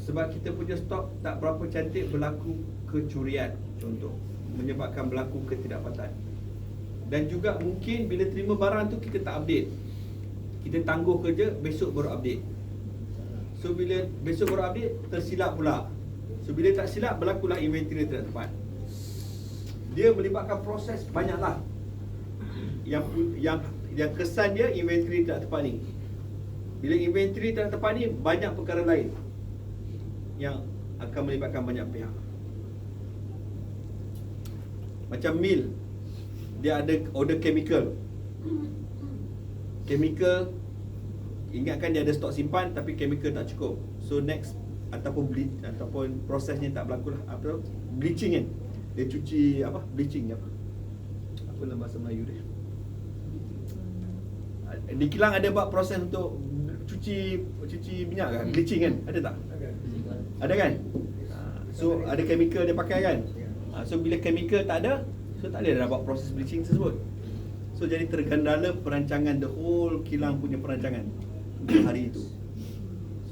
sebab kita punya stok tak berapa cantik, berlaku kecurian, contoh, menyebabkan berlaku ketidakpatutan. Dan juga mungkin bila terima barang tu kita tak update. Kita tangguh kerja, besok baru update. So bila besok baru update, tersilap pula. So bila tak silap, berlakulah inventory tidak tepat. Dia melibatkan proses banyaklah. Yang kesan dia inventory tidak tepat ni. Bila inventory tidak tepat ni, banyak perkara lain yang akan melibatkan banyak pihak. Macam mill, dia ada order chemical. Chemical, ingatkan dia ada stok simpan tapi chemical tak cukup. So next ataupun prosesnya tak berlaku lah, bleaching kan. Dia cuci bleaching apa dalam bahasa Melayu dia. Di kilang ada buat proses untuk cuci minyak kan, bleaching kan? Ada tak? Ada kan? So ada chemical dia pakai kan? So bila chemical tak ada, so tak boleh dah buat proses bleaching tersebut. So jadi tergandala perancangan, the whole kilang punya perancangan hari itu.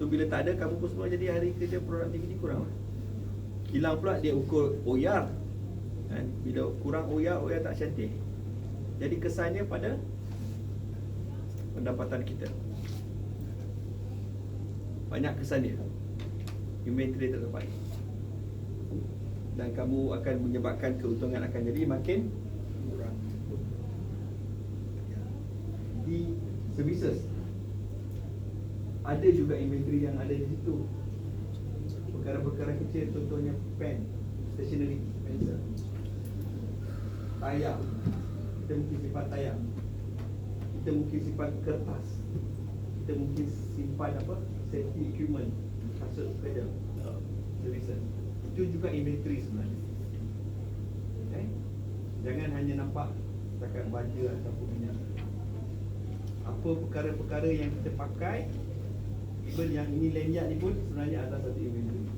So bila tak ada, kamu pun semua jadi hari kerja produktiviti kurang lah. Kilang pula dia ukur OER kan? Bila kurang OER tak cantik. Jadi kesannya pada pendapatan kita. Banyak kesan dia. Inventory tak tepat. Dan kamu akan menyebabkan keuntungan akan jadi makin murah. Di services ada juga inventory yang ada di situ. Perkara-perkara kecil, contohnya pen, stationery, pencil, tayar. Kita mungkin simpan tayar. Kita mungkin simpan kertas. Kita mungkin simpan safety equipment, kasut kerja, services. Itu juga inventory sebenarnya. Okay? Jangan hanya nampak setakat baja ataupun minyak. Apa perkara-perkara yang kita pakai, even yang ini lanyard ni pun sebenarnya adalah satu inventory.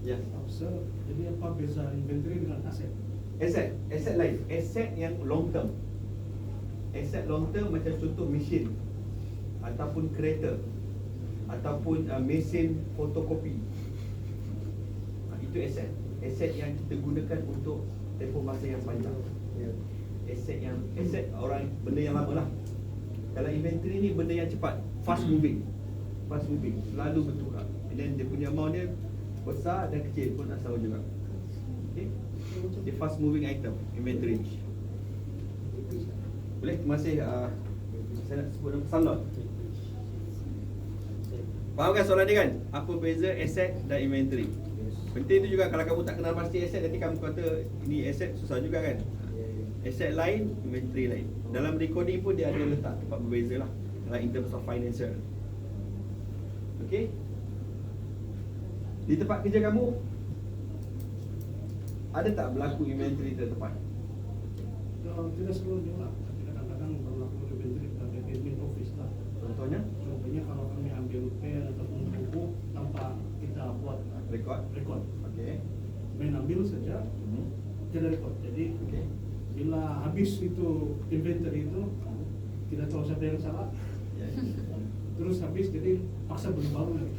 Yes. So, jadi apa beza inventory dengan aset? Aset lain. Aset yang long term. Aset long term macam contoh mesin ataupun kereta ataupun mesin fotokopi. Itu aset. Aset yang kita gunakan untuk tempoh masa yang panjang. Aset orang benda yang lama lah. Kalau inventory ni benda yang cepat, fast moving, selalu bertukar. Dan dia punya amount dia besar dan kecil pun tak sama juga. Okay? Dia fast moving item, inventory. Boleh? Terima kasih. Saya nak sebut nama Salot. Faham kan soalan dia kan? Apa beza aset dan inventory? Penting tu juga, kalau kamu tak kenal pasti aset, nanti kamu kata ini aset, susah juga kan? Aset lain, inventory lain. Dalam recording pun dia ada letak tempat berbeza lah, like in terms of financial. Okay? Di tempat kerja kamu, ada tak berlaku inventory tertepat? Tidak seluruhnya lah. Kadang-kadang berlaku inventory pada admin office lah. Contohnya kalau kami ambil pen ataupun buku tanpa kita buat record. Okay. Main ambil saja, tidak record. Jadi bila habis itu inventory itu, tidak tahu siapa yang salah. Terus habis, jadi paksa beli baru lagi.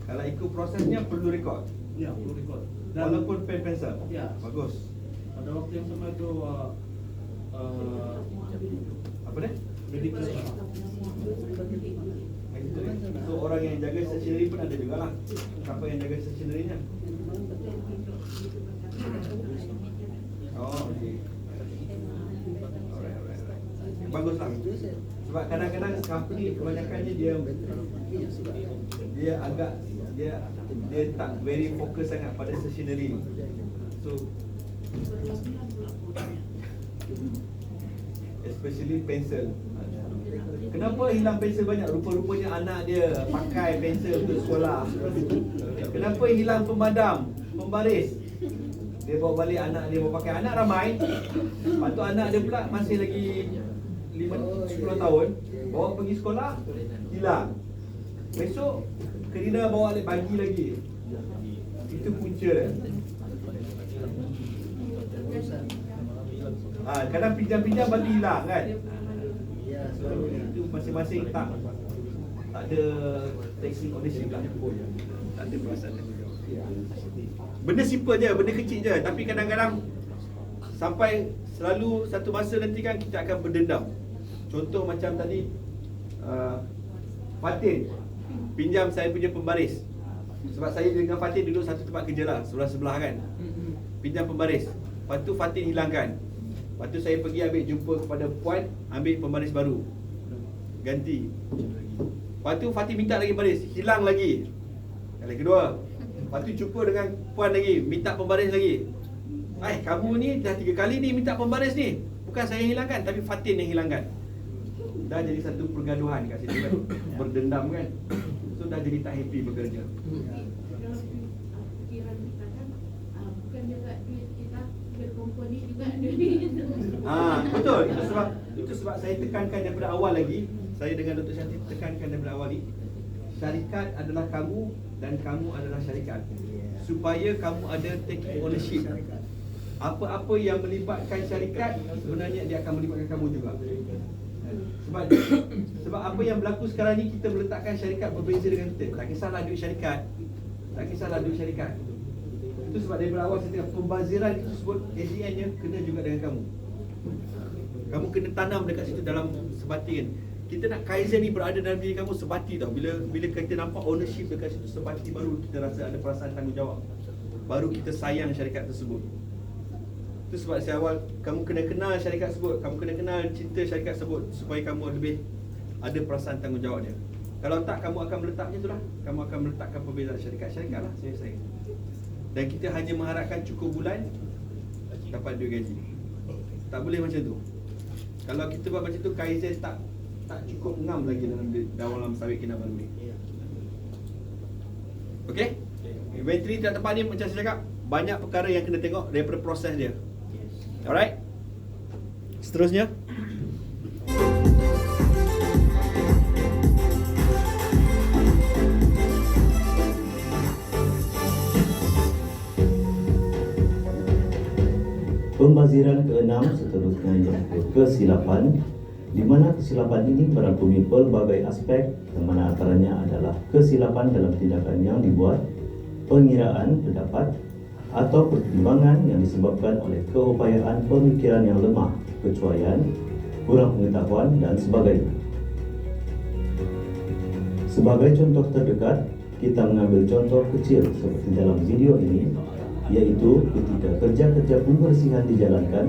Kalau ikut prosesnya perlu record. Ya, perlu record. Walaupun pen pensel. Ya, bagus. Pada waktu yang sama itu apa dia? Medical. So orang yang jaga stationery pun ada jugalah. Siapa yang jaga stationery-nya? Oh, okey. Alright. Baguslah. Sebab kadang-kadang company kebanyakannya dia agak dia tak very fokus sangat pada stationery. So especially pencil. Kenapa hilang pensel banyak? Rupa-rupanya anak dia pakai pensel untuk sekolah. Kenapa hilang pemadam, pembaris? Dia bawa balik anak dia bawa pakai. Anak ramai. Lepas tu anak dia pula masih lagi 5-10 tahun, bawa pergi sekolah, hilang. Besok kerina bawa balik bagi lagi. Itu punca dia. Kadang pinjam-pinjam bagi hilang kan. So, itu masing-masing tak ada taking ownership lah. Tak ada perasaan. Benda simple je, benda kecil je, tapi kadang-kadang sampai selalu satu masa nanti kan kita akan berdendam. Contoh macam tadi Fatin pinjam saya punya pembaris. Sebab saya dengan Fatin duduk satu tempat kerja lah, sebelah-sebelah kan. Pinjam pembaris. Lepas tu Fatin hilangkan. Lepas tu saya pergi ambil jumpa kepada Puan, ambil pembaris baru, ganti. Lepas tu Fatin minta lagi baris, hilang lagi. Kali kedua. Lepas tu jumpa dengan Puan lagi, minta pembaris lagi. Kamu ni dah 3 kali ni minta pembaris ni. Bukan saya yang hilangkan, tapi Fatin yang hilangkan. Dah jadi satu pergaduhan kat situ kan. Berdendam kan. So dah jadi tak happy bekerja. Bukan juga duit kita berkomponi juga duit. Betul. Itu sebab saya tekankan daripada awal lagi. Saya dengan Dr. Shanti tekankan daripada awal ni, syarikat adalah kamu dan kamu adalah syarikat. Supaya kamu ada take ownership. Apa-apa yang melibatkan syarikat sebenarnya dia akan melibatkan kamu juga. Sebab apa yang berlaku sekarang ni, kita meletakkan syarikat berbeza dengan kita. Tak kisahlah duit syarikat. Tak kisahlah duit syarikat. Itu sebab daripada awal saya cakap pembaziran itu sebut SDN-nya kena juga dengan kamu. Kamu kena tanam dekat situ dalam sebati kan. Kita nak Kaizen ni berada dalam diri kamu sebati tau. Bila kita nampak ownership dekat situ sebati, baru kita rasa ada perasaan tanggungjawab. Baru kita sayang syarikat tersebut. Itu sebab saya awal, kamu kena kenal syarikat tersebut, kamu kena kenal cinta syarikat tersebut, supaya kamu lebih ada perasaan tanggungjawab dia. Kalau tak, kamu akan meletak macam tu lah. Kamu akan meletakkan perbezaan syarikat lah, saya. Dan kita hanya mengharapkan cukup bulan dapat duit gaji. Tak boleh macam tu. Kalau kita buat macam tu, Kaizen tak cukup ngam lagi dalam sawit Kinabalu ni. Okey? Inventory tak tepat ni macam saya cakap, banyak perkara yang kena tengok daripada proses dia. Alright? Seterusnya, pembaziran ke-6 seterusnya iaitu kesilapan, di mana kesilapan ini merangkumi pelbagai aspek, yang mana antaranya adalah kesilapan dalam tindakan yang dibuat, pengiraan pendapat atau pertimbangan yang disebabkan oleh keupayaan pemikiran yang lemah, kecuaian, kurang pengetahuan dan sebagainya. Sebagai contoh terdekat, kita mengambil contoh kecil seperti dalam video ini, yaitu ketika kerja-kerja pembersihan dijalankan,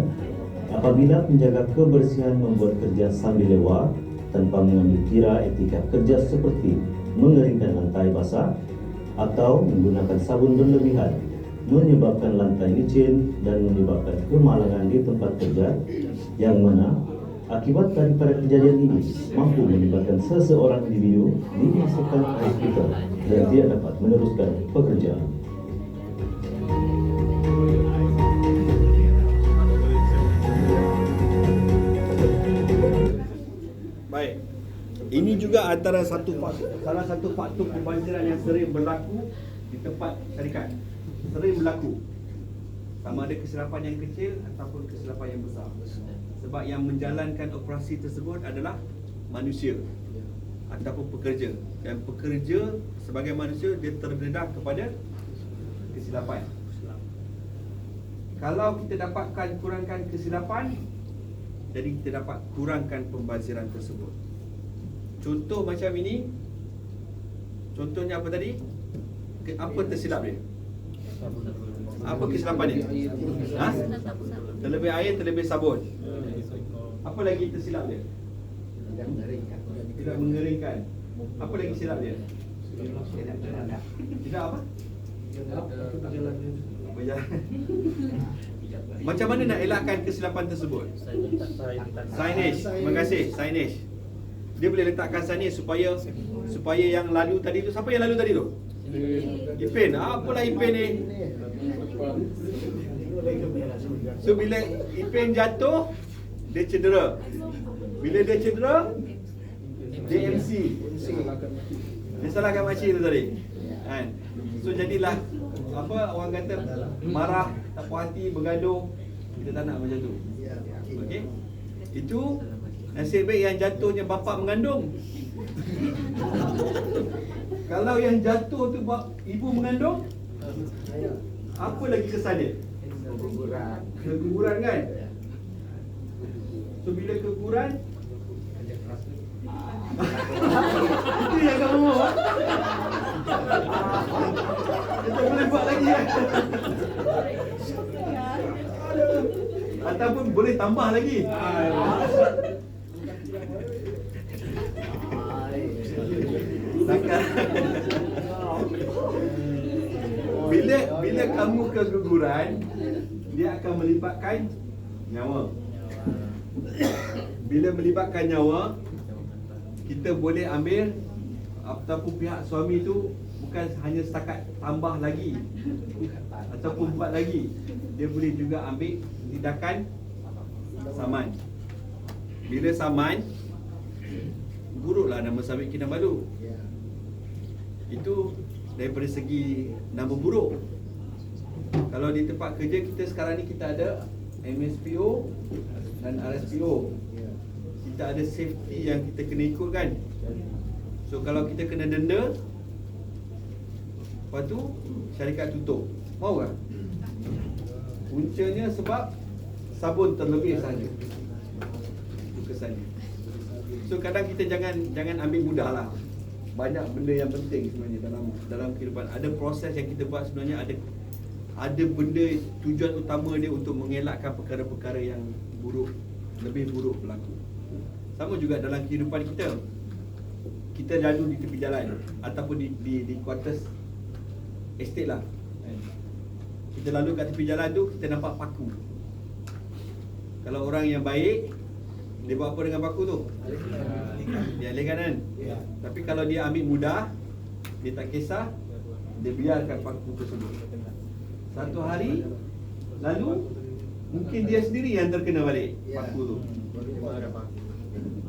apabila penjaga kebersihan membuat kerja sambil lewat tanpa mengambil kira etika kerja seperti mengeringkan lantai basah atau menggunakan sabun berlebihan, menyebabkan lantai licin dan menyebabkan kemalangan di tempat kerja, yang mana akibat daripada kejadian ini mampu menyebabkan seseorang individu dimasukkan ke hospital dan tidak dapat meneruskan pekerjaan. baik. Ini juga antara salah satu faktor pembaziran yang sering berlaku di tempat syarikat. Sering berlaku. Sama ada kesilapan yang kecil ataupun kesilapan yang besar. Sebab yang menjalankan operasi tersebut adalah manusia ataupun pekerja. Dan pekerja sebagai manusia, dia terdedah kepada kesilapan. Kalau kita dapatkan kurangkan kesilapan, jadi kita dapat kurangkan pembaziran tersebut. Contoh macam ini. Contohnya apa tadi? Apa tersilap dia? Apa kesilapan dia? Terlebih air, terlebih sabun. Apa lagi tersilap dia? Tidak mengeringkan. Apa lagi silap dia? Tidak apa? Apa jalan? Macam mana nak elakkan kesilapan tersebut? Signage. Terima kasih, signage. Dia boleh letakkan signage supaya yang lalu tadi tu, siapa yang lalu tadi tu? Ipin. Apalah Ipin ni? So bila Ipin jatuh, dia cedera. Bila dia cedera, dia MC. Dia salahkan makcik tu tadi. Kan? So jadilah orang kata marah, tak puas hati, bergaduh. Kita tak nak macam tu. Okey? Itu nasib baik yang jatuhnya bapa mengandung. Kalau yang jatuh tu ibu mengandung, apa lagi kesan dia? Keguguran kan? So bila keguguran, itu yang kamu mau. Kita boleh buat lagi kan? Ataupun boleh tambah lagi. Bila kamu keguguran, dia akan melibatkan nyawa. Bila melibatkan nyawa, kita boleh ambil ataupun pihak suami tu bukan hanya setakat tambah lagi ataupun buat lagi, dia boleh juga ambil tindakan saman. Bila saman, buruklah nama Sawit Kinabalu. Itu daripada segi nama buruk. Kalau di tempat kerja kita sekarang ni, kita ada MSPO dan RSPO. Kita ada safety yang kita kena ikut kan. So kalau kita kena denda, lepas tu syarikat tutup, mau tak? Puncanya sebab sabun terlebih saja. Itu kesannya. So kadang kita jangan ambil mudah lah. Banyak benda yang penting sebenarnya dalam kehidupan. Ada proses yang kita buat sebenarnya, ada benda tujuan utama dia untuk mengelakkan perkara-perkara yang buruk, lebih buruk berlaku. Sama juga dalam kehidupan kita. Kita lalu di tepi jalan ataupun di quarters estate lah. Kita lalu kat tepi jalan tu, kita nampak paku. Kalau orang yang baik, dia buat apa dengan paku tu? Dia alihkan kan? Tapi kalau dia ambil mudah, dia tak kisah, dia biarkan paku tersebut. Satu hari lalu, mungkin dia sendiri yang terkena balik paku tu.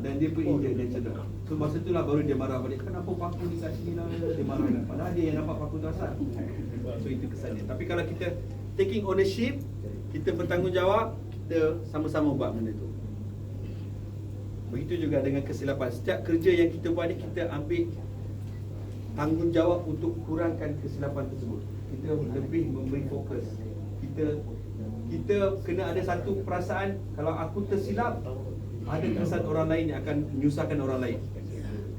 Dan dia pun injek, dia cedera. So masa itulah baru dia marah balik. Kenapa paku ni kat sini lah? Dia marah. Padahal dia yang nampak paku tu asal. So itu kesannya. Tapi kalau kita taking ownership, kita bertanggungjawab, kita sama-sama buat benda tu. Begitu juga dengan kesilapan. Setiap kerja yang kita buat ni, kita ambil tanggungjawab untuk kurangkan kesilapan tersebut. Kita lebih memberi fokus. Kita kena ada satu perasaan, kalau aku tersilap, ada kesan orang lain yang akan menyusahkan orang lain.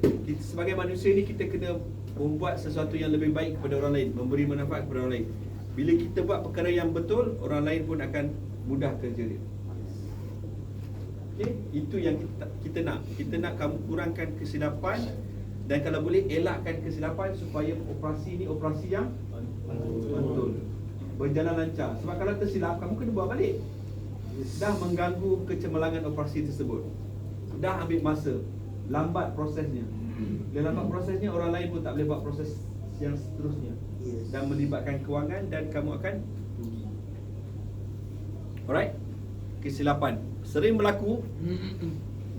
Kita, sebagai manusia ni, kita kena membuat sesuatu yang lebih baik kepada orang lain, memberi manfaat kepada orang lain. Bila kita buat perkara yang betul, orang lain pun akan mudah kerja dia. Okay? Itu yang kita nak. Kita nak kamu kurangkan kesilapan, dan kalau boleh elakkan kesilapan supaya operasi ni operasi yang betul, berjalan lancar. Sebab kalau tersilap, kamu kena buat balik. Dah mengganggu kecemerlangan operasi tersebut, dah ambil masa, lambat prosesnya. Bila lambat prosesnya, orang lain pun tak boleh buat proses yang seterusnya, dan melibatkan kewangan, dan kamu akan rugi. Alright? Kesilapan sering berlaku.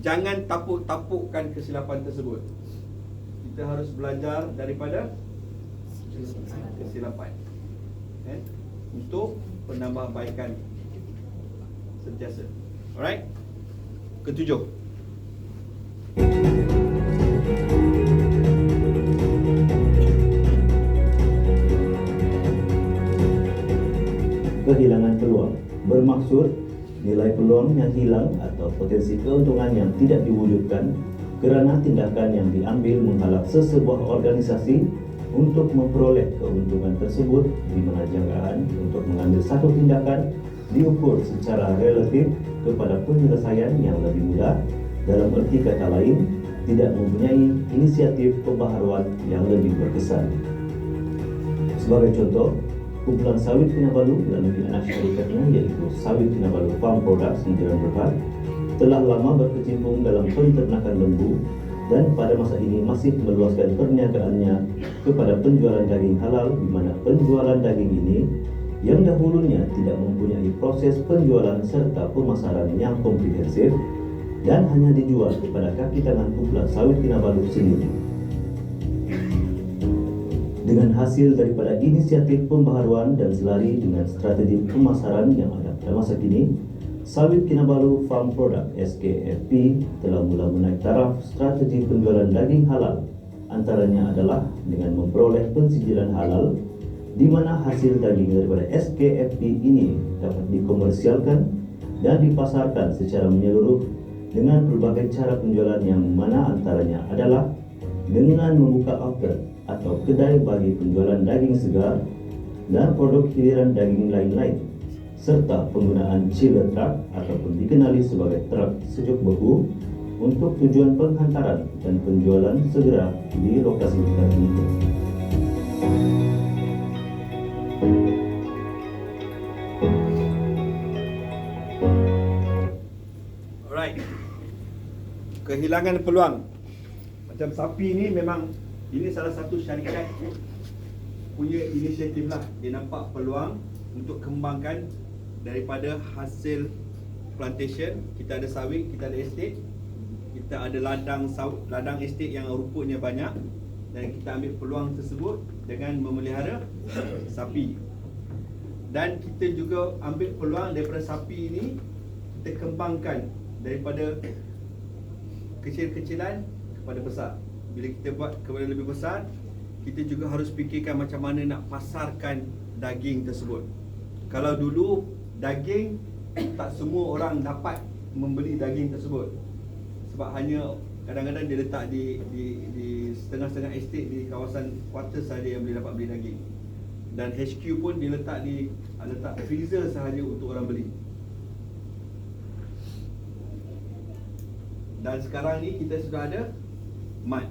Jangan tapuk-tapukkan kesilapan tersebut. Kita harus belajar daripada kesilapan, untuk penambahbaikan sentiasa. Alright? Ketujuh, kehilangan peluang bermaksud nilai peluang yang hilang atau potensi keuntungan yang tidak diwujudkan kerana tindakan yang diambil menghalang sesebuah organisasi untuk memperoleh keuntungan tersebut, di mana jangkaan untuk mengambil satu tindakan diukur secara relatif kepada penyelesaian yang lebih mudah. Dalam erti kata lain, tidak mempunyai inisiatif pembaharuan yang lebih berkesan. Sebagai contoh, kumpulan Sawit Kinabalu melalui anak syarikatnya iaitu Sawit Kinabalu Farm Products di Jalan Berhad telah lama berkecimpung dalam penternakan lembu, dan pada masa ini masih meluaskan perniagaannya kepada penjualan daging halal, di mana penjualan daging ini yang dahulunya tidak mempunyai proses penjualan serta pemasaran yang komprehensif dan hanya dijual kepada kaki tangan kumpulan Sawit Kinabalu sendiri. Dengan hasil daripada inisiatif pembaharuan dan selari dengan strategi pemasaran yang ada pada masa kini, Sawit Kinabalu Farm Product SKFP telah mula menaik taraf strategi penjualan daging halal. Antaranya adalah dengan memperoleh pensijilan halal di mana hasil daging daripada SKFD ini dapat dikomersialkan dan dipasarkan secara menyeluruh dengan berbagai cara penjualan yang mana antaranya adalah dengan membuka outlet atau kedai bagi penjualan daging segar dan produk hiliran daging lain-lain, serta penggunaan chiller truck ataupun dikenali sebagai truk sejuk beku untuk tujuan penghantaran dan penjualan segera di lokasi tertentu. Alright. Kehilangan peluang. Macam sapi ni memang ini salah satu syarikat punya inisiatif lah. Dia nampak peluang untuk kembangkan daripada hasil plantation. Kita ada sawit, kita ada estate, kita ada ladang estate yang rupanya banyak, dan kita ambil peluang tersebut dengan memelihara sapi. Dan kita juga ambil peluang daripada sapi ini, kita kembangkan daripada kecil-kecilan kepada besar. Bila kita buat kepada lebih besar, kita juga harus fikirkan macam mana nak pasarkan daging tersebut. Kalau dulu daging, tak semua orang dapat membeli daging tersebut, sebab hanya kadang-kadang dia letak di setengah-setengah estate di kawasan quarter sahaja yang boleh dapat beli daging. Dan HQ pun dia letak freezer sahaja untuk orang beli. Dan sekarang ni kita sudah ada mart.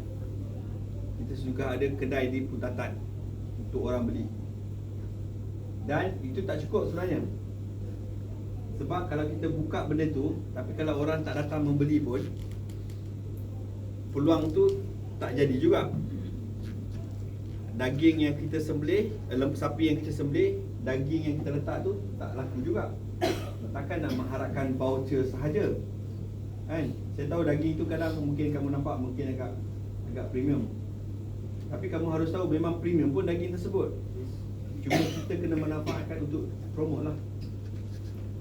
Kita sudah ada kedai di Putatan untuk orang beli. Dan itu tak cukup sebenarnya. Sebab kalau kita buka benda tu, tapi kalau orang tak datang membeli pun, peluang tu tak jadi juga. Daging yang kita sembelih, lembu sapi yang kita sembelih, daging yang kita letak tu tak laku juga. Takkan nak mengharapkan voucher sahaja, kan? Saya tahu daging tu kadang mungkin kamu nampak mungkin agak premium, tapi kamu harus tahu memang premium pun daging tersebut. Cuma kita kena manfaatkan untuk promote lah,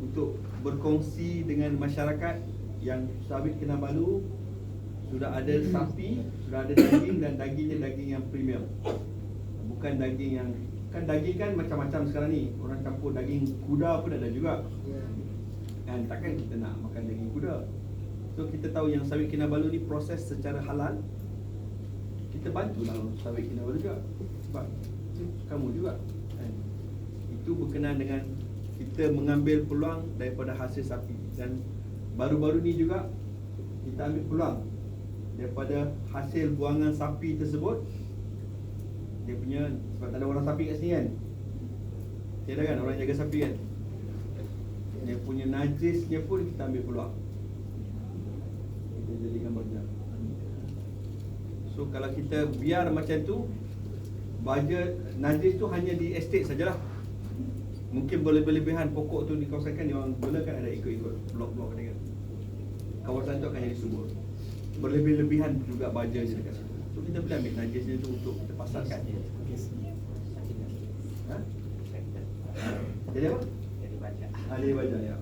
untuk berkongsi dengan masyarakat yang Sawit Kinabalu sudah ada sapi, sudah ada daging, dan dagingnya daging yang premium. Bukan daging yang, kan daging kan macam-macam sekarang ni. Orang campur daging kuda pun ada juga. Kan takkan kita nak makan daging kuda. So kita tahu yang Sawit Kinabalu ni proses secara halal. Kita bantulah Sawit Kinabalu juga, sebab itu kamu juga, kan? Itu berkenaan dengan kita mengambil peluang daripada hasil sapi. Dan baru-baru ni juga kita ambil peluang daripada hasil buangan sapi tersebut. Dia punya, sebab tak ada orang sapi kat sini kan, tiada kan orang jaga sapi kan, dia punya najisnya pun kita ambil peluang, kita jadikan berjaya. So kalau kita biar macam tu, baja najis tu hanya di estate sajalah. Mungkin berlebihan pokok tu di kawasan kan, dia orang bela kan, ada ikut-ikut blok-blok kan, kawasan tu akan jadi subur. Berlebih-lebihan juga baja je dekat situ. So kita boleh ambil najisnya tu untuk kita pasarkan. Ha? Jadi apa? Jadi baja ya.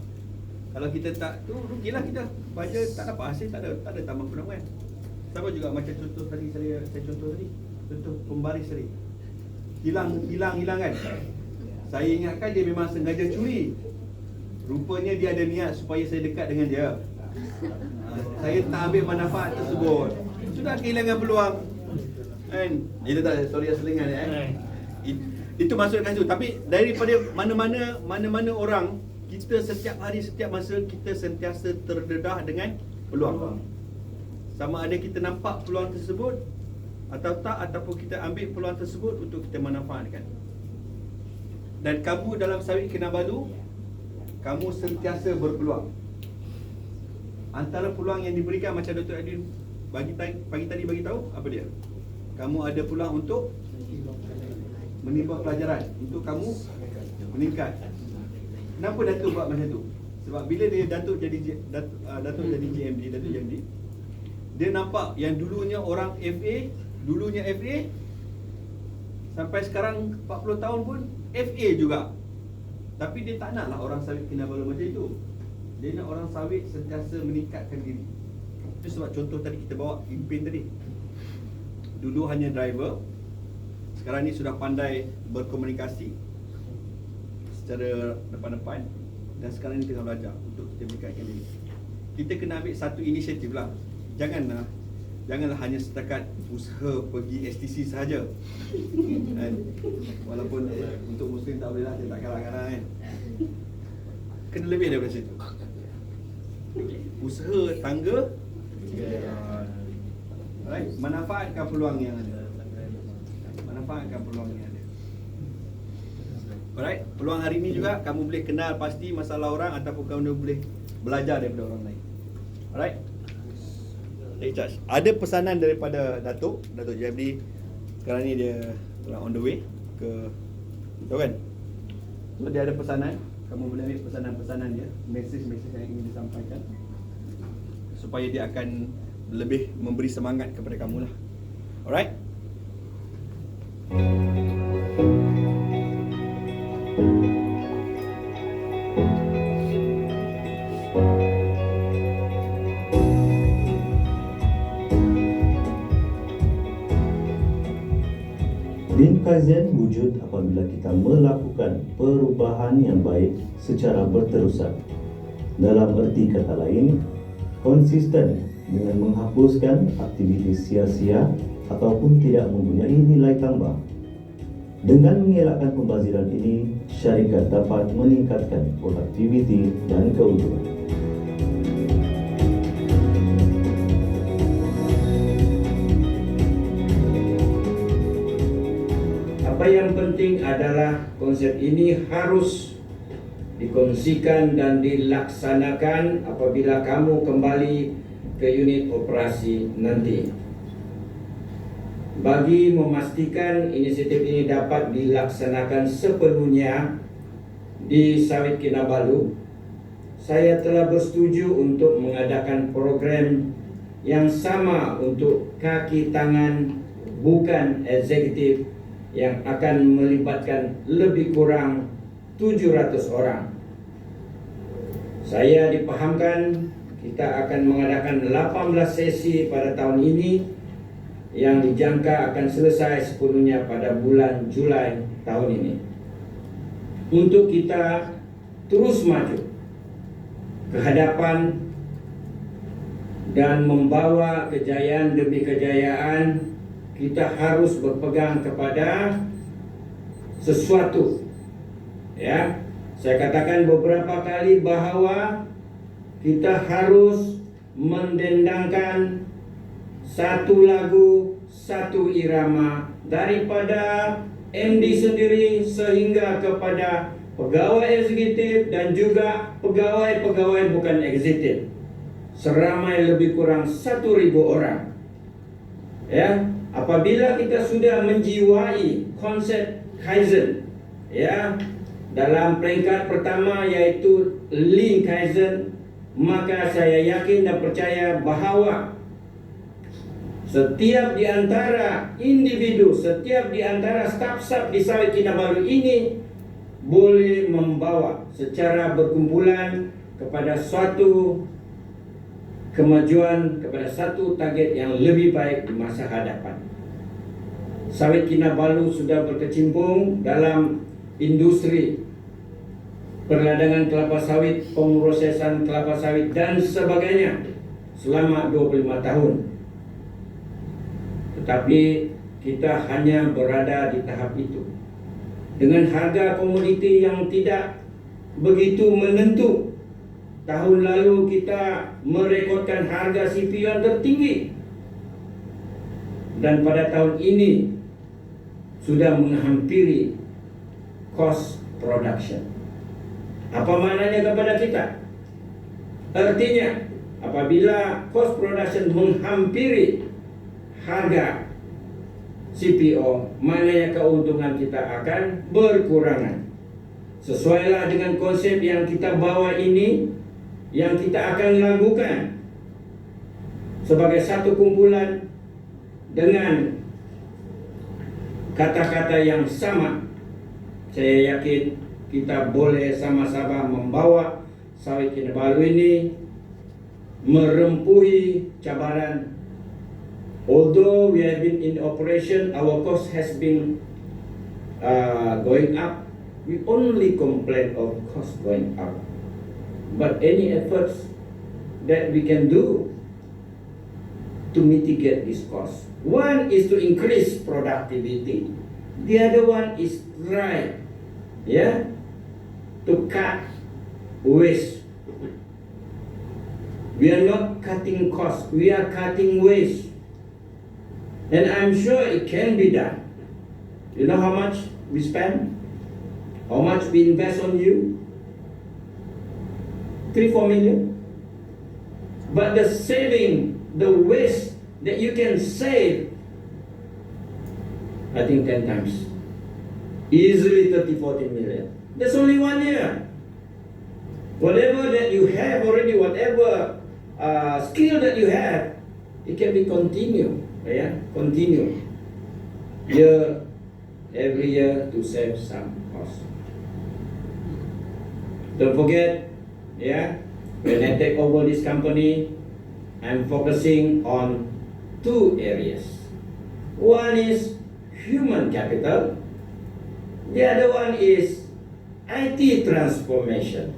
Kalau kita tak tu, rugilah kita. Baja tak dapat hasil, tak ada tambah penambahan. Sama juga macam contoh tadi saya contoh tadi. Contoh pembaris tadi. Hilang kan. Saya ingatkan dia memang sengaja curi. Rupanya dia ada niat supaya saya dekat dengan dia. Saya tak ambil manfaat tersebut, sudah kehilangan peluang, kan? Itu tak, sorry selingan itu masuk kat situ. Tapi daripada mana-mana orang, kita setiap hari, setiap masa kita sentiasa terdedah dengan peluang. Sama ada kita nampak peluang tersebut atau tak, ataupun kita ambil peluang tersebut untuk kita manfaatkan. Dan kamu dalam Sawit Kinabalu, kamu sentiasa berpeluang. Antara peluang yang diberikan, macam Dr. Adin pagi tadi bagi tahu, apa dia? Kamu ada peluang untuk menimba pelajaran, untuk kamu meningkat. Kenapa Datuk buat macam tu? Sebab bila dia Datuk jadi JMD, dia nampak yang dulunya orang FA, sampai sekarang 40 tahun pun FA juga. Tapi dia tak naklah orang Sawit Kinabalu macam itu. Dia nak orang sawit sentiasa meningkatkan diri. Itu sebab contoh tadi kita bawa Impin tadi. Dulu hanya driver, sekarang ni sudah pandai berkomunikasi secara depan-depan, dan sekarang ni tengah belajar untuk kita meningkatkan ini. Kita kena ambil satu inisiatif lah. Janganlah hanya setakat usaha pergi STC sahaja. Kan? Walaupun untuk Muslim tak boleh lah, dia tak kalah-kalah kan. Kena lebih daripada situ. Usaha tangga, alright, manfaatkan peluang yang ada. Manfaatkan peluang yang ada. Alright, peluang hari ini juga kamu boleh kenal pasti masalah orang, ataupun kamu boleh belajar daripada orang lain. Alright. Take charge. Ada pesanan daripada Datuk Jabri. Sekarang ni dia on the way ke, tahu kan? So dia ada pesanan. Kamu boleh ambil pesanan-pesanan dia, mesej-mesej yang ingin disampaikan, supaya dia akan lebih memberi semangat kepada kamu lah. Alright. Lean Kaizen wujud apabila kita melakukan perubahan yang baik secara berterusan. Dalam erti kata lain, konsisten dengan menghapuskan aktivitas sia-sia ataupun tidak mempunyai nilai tambah. Dengan mengelakkan pembaziran ini, syarikat dapat meningkatkan produktiviti dan keuntungan. Apa yang penting adalah konsep ini harus dikongsikan dan dilaksanakan apabila kamu kembali ke unit operasi nanti. Bagi memastikan inisiatif ini dapat dilaksanakan sepenuhnya di Sawit Kinabalu, saya telah bersetuju untuk mengadakan program yang sama untuk kaki tangan bukan eksekutif yang akan melibatkan lebih kurang 700 orang. Saya dipahamkan kita akan mengadakan 18 sesi pada tahun ini yang dijangka akan selesai sepenuhnya pada bulan Julai tahun ini. Untuk kita terus maju ke hadapan dan membawa kejayaan demi kejayaan, kita harus berpegang kepada sesuatu. Ya, saya katakan beberapa kali bahawa kita harus mendendangkan satu lagu, satu irama daripada MD sendiri sehingga kepada pegawai eksekutif dan juga pegawai-pegawai bukan eksekutif. Seramai lebih kurang 1.000 orang. Ya, apabila kita sudah menjiwai konsep Kaizen, ya, dalam peringkat pertama yaitu Lean Kaizen, maka saya yakin dan percaya bahawa setiap di antara individu, setiap di antara staf-staf di Sawit Kinabalu ini boleh membawa secara berkumpulan kepada suatu kemajuan, kepada satu target yang lebih baik di masa hadapan. Sawit Kinabalu sudah berkecimpung dalam industri perladangan kelapa sawit, pemrosesan kelapa sawit dan sebagainya selama 25 tahun. Tetapi kita hanya berada di tahap itu. Dengan harga komoditi yang tidak begitu menentu. Tahun lalu kita merekodkan harga CPU yang tertinggi. Dan pada tahun ini sudah menghampiri cost production. Apa maknanya kepada kita? Artinya, apabila cost production menghampiri harga CPO, maknanya keuntungan kita akan berkurangan. Sesuailah dengan konsep yang kita bawa ini, yang kita akan lakukan sebagai satu kumpulan dengan kata-kata yang sama. Saya yakin kita boleh sama-sama membawa Sawit Kinabalu ini merempuhi cabaran. Although we have been in operation, our cost has been going up, we only complain of cost going up. But any efforts that we can do to mitigate this cost. One is to increase productivity. The other one is try, to cut waste. We are not cutting costs, we are cutting waste. And I'm sure it can be done. You know how much we spend? How much we invest on you? 3-4 million. But the saving, the waste that you can save, I think 10 times. Easily 30-40 million. That's only 1 year. Whatever that you have already, whatever skill that you have, it can be continued. Continue. Every year to save some cost. Don't forget, when I take over this company, I'm focusing on 2 areas. One is human capital. The other one is IT transformation.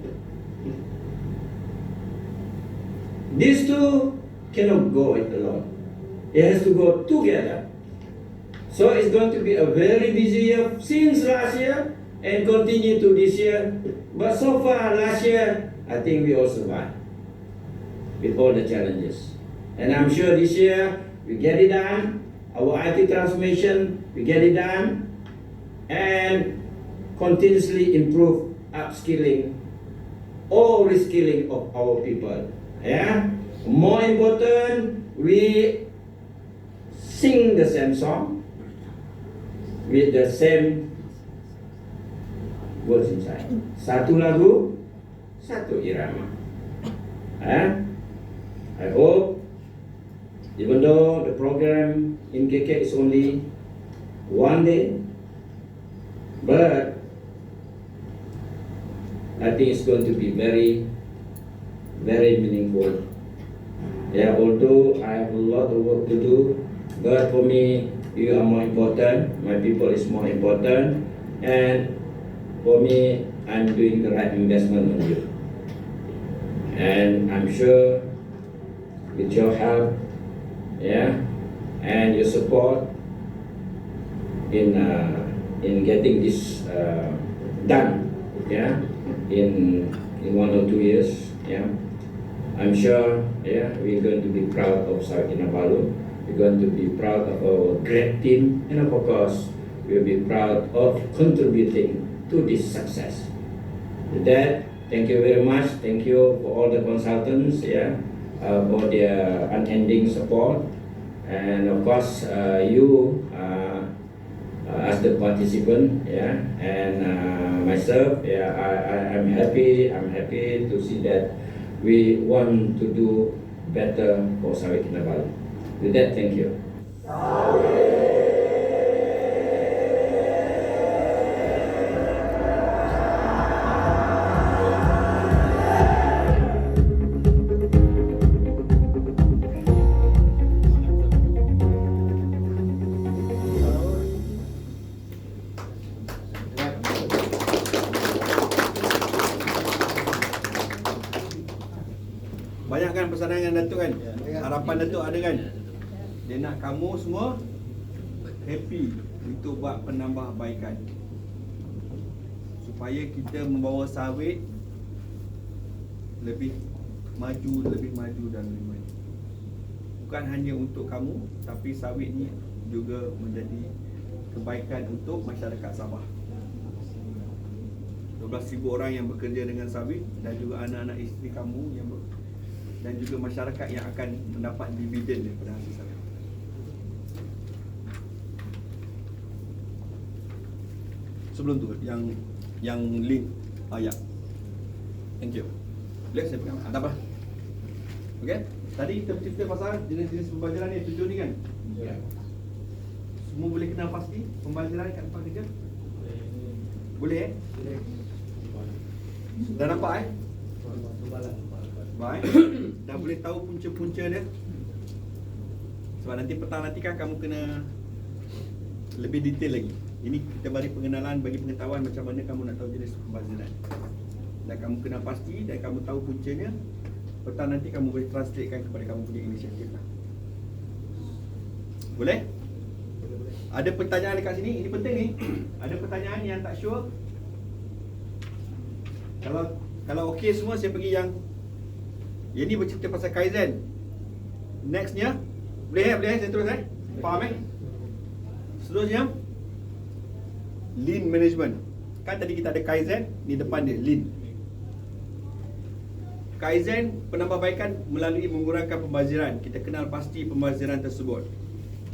These 2 cannot go it alone. It has to go together. So it's going to be a very busy year since last year and continue to this year. But so far last year, I think we all survived with all the challenges. And I'm sure this year we get it done. Our IT transformation, we get it done. And continuously improve upskilling or reskilling of our people. More important, we sing the same song with the same words inside. Satu lagu, satu irama. I hope, even though the program in KK is only 1 day, but I think it's going to be very, very meaningful. Although I have a lot of work to do, but for me, you are more important. My people is more important, and for me, I'm doing the right investment on you. And I'm sure, with your help, and your support in getting this done, in 1 or 2 years, I'm sure, we're going to be proud of Sawit Kinabalu. We're going to be proud of our great team, and of course, we'll be proud of contributing to this success. With that, thank you very much. Thank you for all the consultants, for their unending support, and of course, you as the participant, and myself, I'm happy to see that we want to do better for Sawit Kinabalu. With that, thank you. Banyak kan pesanan Datuk kan? Harapan Datuk ada kan? Dia nak kamu semua happy untuk buat penambahbaikan supaya kita membawa sawit lebih maju dan lebih maju. Bukan hanya untuk kamu, tapi sawit ni juga menjadi kebaikan untuk masyarakat Sabah. 12,000 orang yang bekerja dengan sawit, dan juga anak-anak isteri kamu yang dan juga masyarakat yang akan mendapat dividen daripada hasil sawit. Sebelum tu yang link ayat. Thank you. Boleh saya pegang? Tak apa. Okey. Tadi kita bercerita pasal jenis-jenis pembelajaran ni, 7 ni kan? Ya. Semua boleh kenal pasti pembelajaran kat tempat kerja? Boleh Boleh. Dah nampak Baik. Dah boleh tahu punca-punca dia. Sebab nanti petang nanti kan kamu kena lebih detail lagi. Ini kita bagi pengenalan, bagi pengetahuan macam mana kamu nak tahu jenis pembaziran. Dan kamu kenal pasti dan kamu tahu puncanya. Petang nanti kamu boleh translatekan kepada kamu punya inisiatif lah. Boleh? Ada pertanyaan dekat sini, ini penting ni. Ada pertanyaan yang tak sure? Kalau okey semua, saya pergi yang ini bercerita pasal Kaizen. Nextnya, boleh saya terus faham Seterusnya, Lean Management. Kan tadi kita ada Kaizen, ni depan dia Lean. Kaizen penambahbaikan melalui mengurangkan pembaziran. Kita kenal pasti pembaziran tersebut.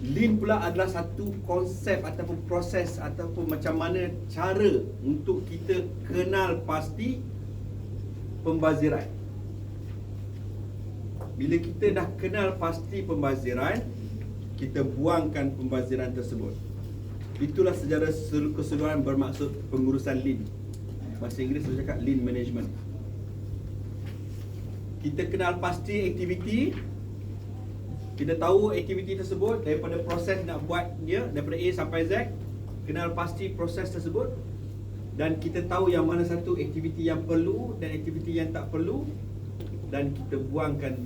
Lean pula adalah satu konsep ataupun proses ataupun macam mana cara untuk kita kenal pasti pembaziran. Bila kita dah kenal pasti pembaziran, kita buangkan pembaziran tersebut. Itulah sejarah keseluruhan bermaksud pengurusan Lean. Bahasa Inggeris saya cakap Lean Management. Kita kenal pasti aktiviti. Kita tahu aktiviti tersebut daripada proses nak buat dia, daripada A sampai Z. Kenal pasti proses tersebut. Dan kita tahu yang mana satu aktiviti yang perlu dan aktiviti yang tak perlu. Dan kita buangkan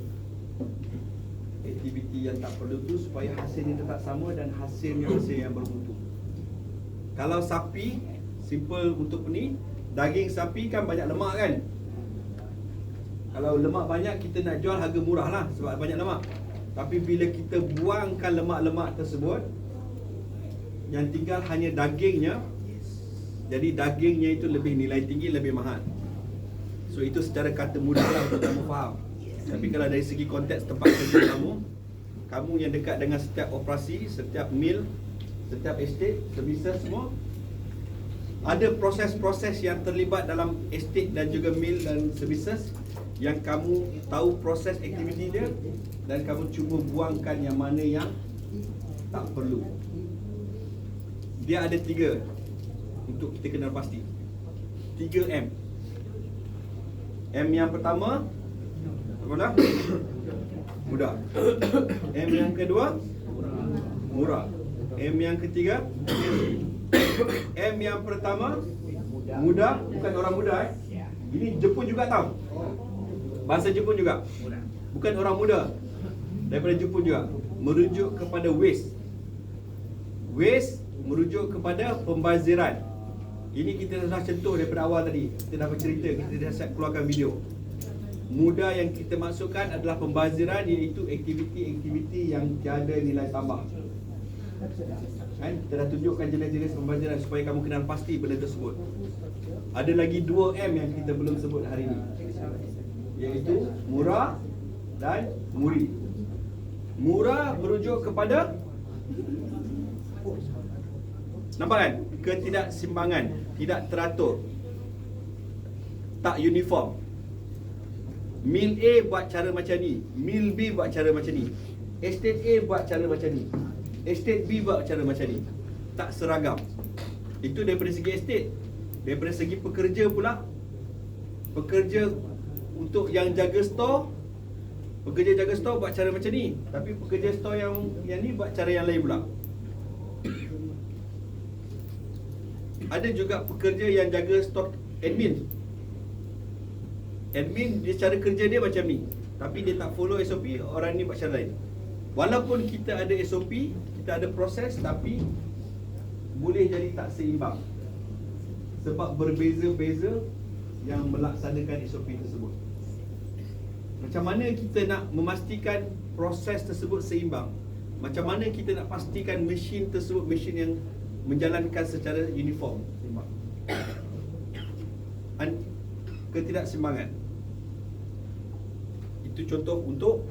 aktiviti yang tak perlu tu supaya hasilnya tetap sama dan hasilnya hasil yang bermutu. Kalau sapi, simple untuk ni, daging sapi kan banyak lemak kan. Kalau lemak banyak, kita nak jual harga murah lah sebab banyak lemak. Tapi bila kita buangkan lemak-lemak tersebut, yang tinggal hanya dagingnya, jadi dagingnya itu lebih nilai tinggi, lebih mahal. So itu secara kata mudah lah untuk kamu faham. Tapi kalau dari segi konteks tempat kerja kamu yang dekat dengan setiap operasi, setiap mill, setiap estate, services semua, ada proses-proses yang terlibat dalam estate dan juga mill dan services yang kamu tahu proses aktiviti dia dan kamu cuba buangkan yang mana yang tak perlu. Dia ada 3 untuk kita kenal pasti. 3M. M yang pertama, apa? Mudah. M yang kedua, murah. M yang ketiga, M yang pertama, mudah, bukan orang muda Ini Jepun juga tahu. Bahasa Jepun juga. Bukan orang muda. Daripada Jepun juga. Merujuk kepada waste. Waste merujuk kepada pembaziran. Ini kita dah sentuh daripada awal tadi. Kita dah bercerita, kita dah siap keluarkan video. Mudah yang kita masukkan adalah pembaziran, iaitu aktiviti-aktiviti yang tiada nilai tambah. Kan? Kita dah tunjukkan jenis-jenis pembaziran supaya kamu kenal pasti benda tersebut. Ada lagi 2M yang kita belum sebut hari ini, iaitu murah dan muri. Murah merujuk kepada, nampak kan? Ketidaksimbangan, tidak teratur, tak uniform. Mill A buat cara macam ni, Mill B buat cara macam ni, Estate A buat cara macam ni, Estate B buat cara macam ni. Tak seragam. Itu daripada segi estate. Daripada segi pekerja pula, pekerja untuk yang jaga store, pekerja jaga store buat cara macam ni, tapi pekerja store yang ni buat cara yang lain pula. Ada juga pekerja yang jaga stok, admin. Admin dia cara kerja dia macam ni, tapi dia tak follow SOP, orang ni buat cara lain. Walaupun kita ada SOP, kita ada proses, tapi boleh jadi tak seimbang. Sebab berbeza-beza yang melaksanakan SOP tersebut. Macam mana kita nak memastikan proses tersebut seimbang? Macam mana kita nak pastikan mesin tersebut mesin yang menjalankan secara uniform, seimbang? Ketidakseimbangan. Itu contoh untuk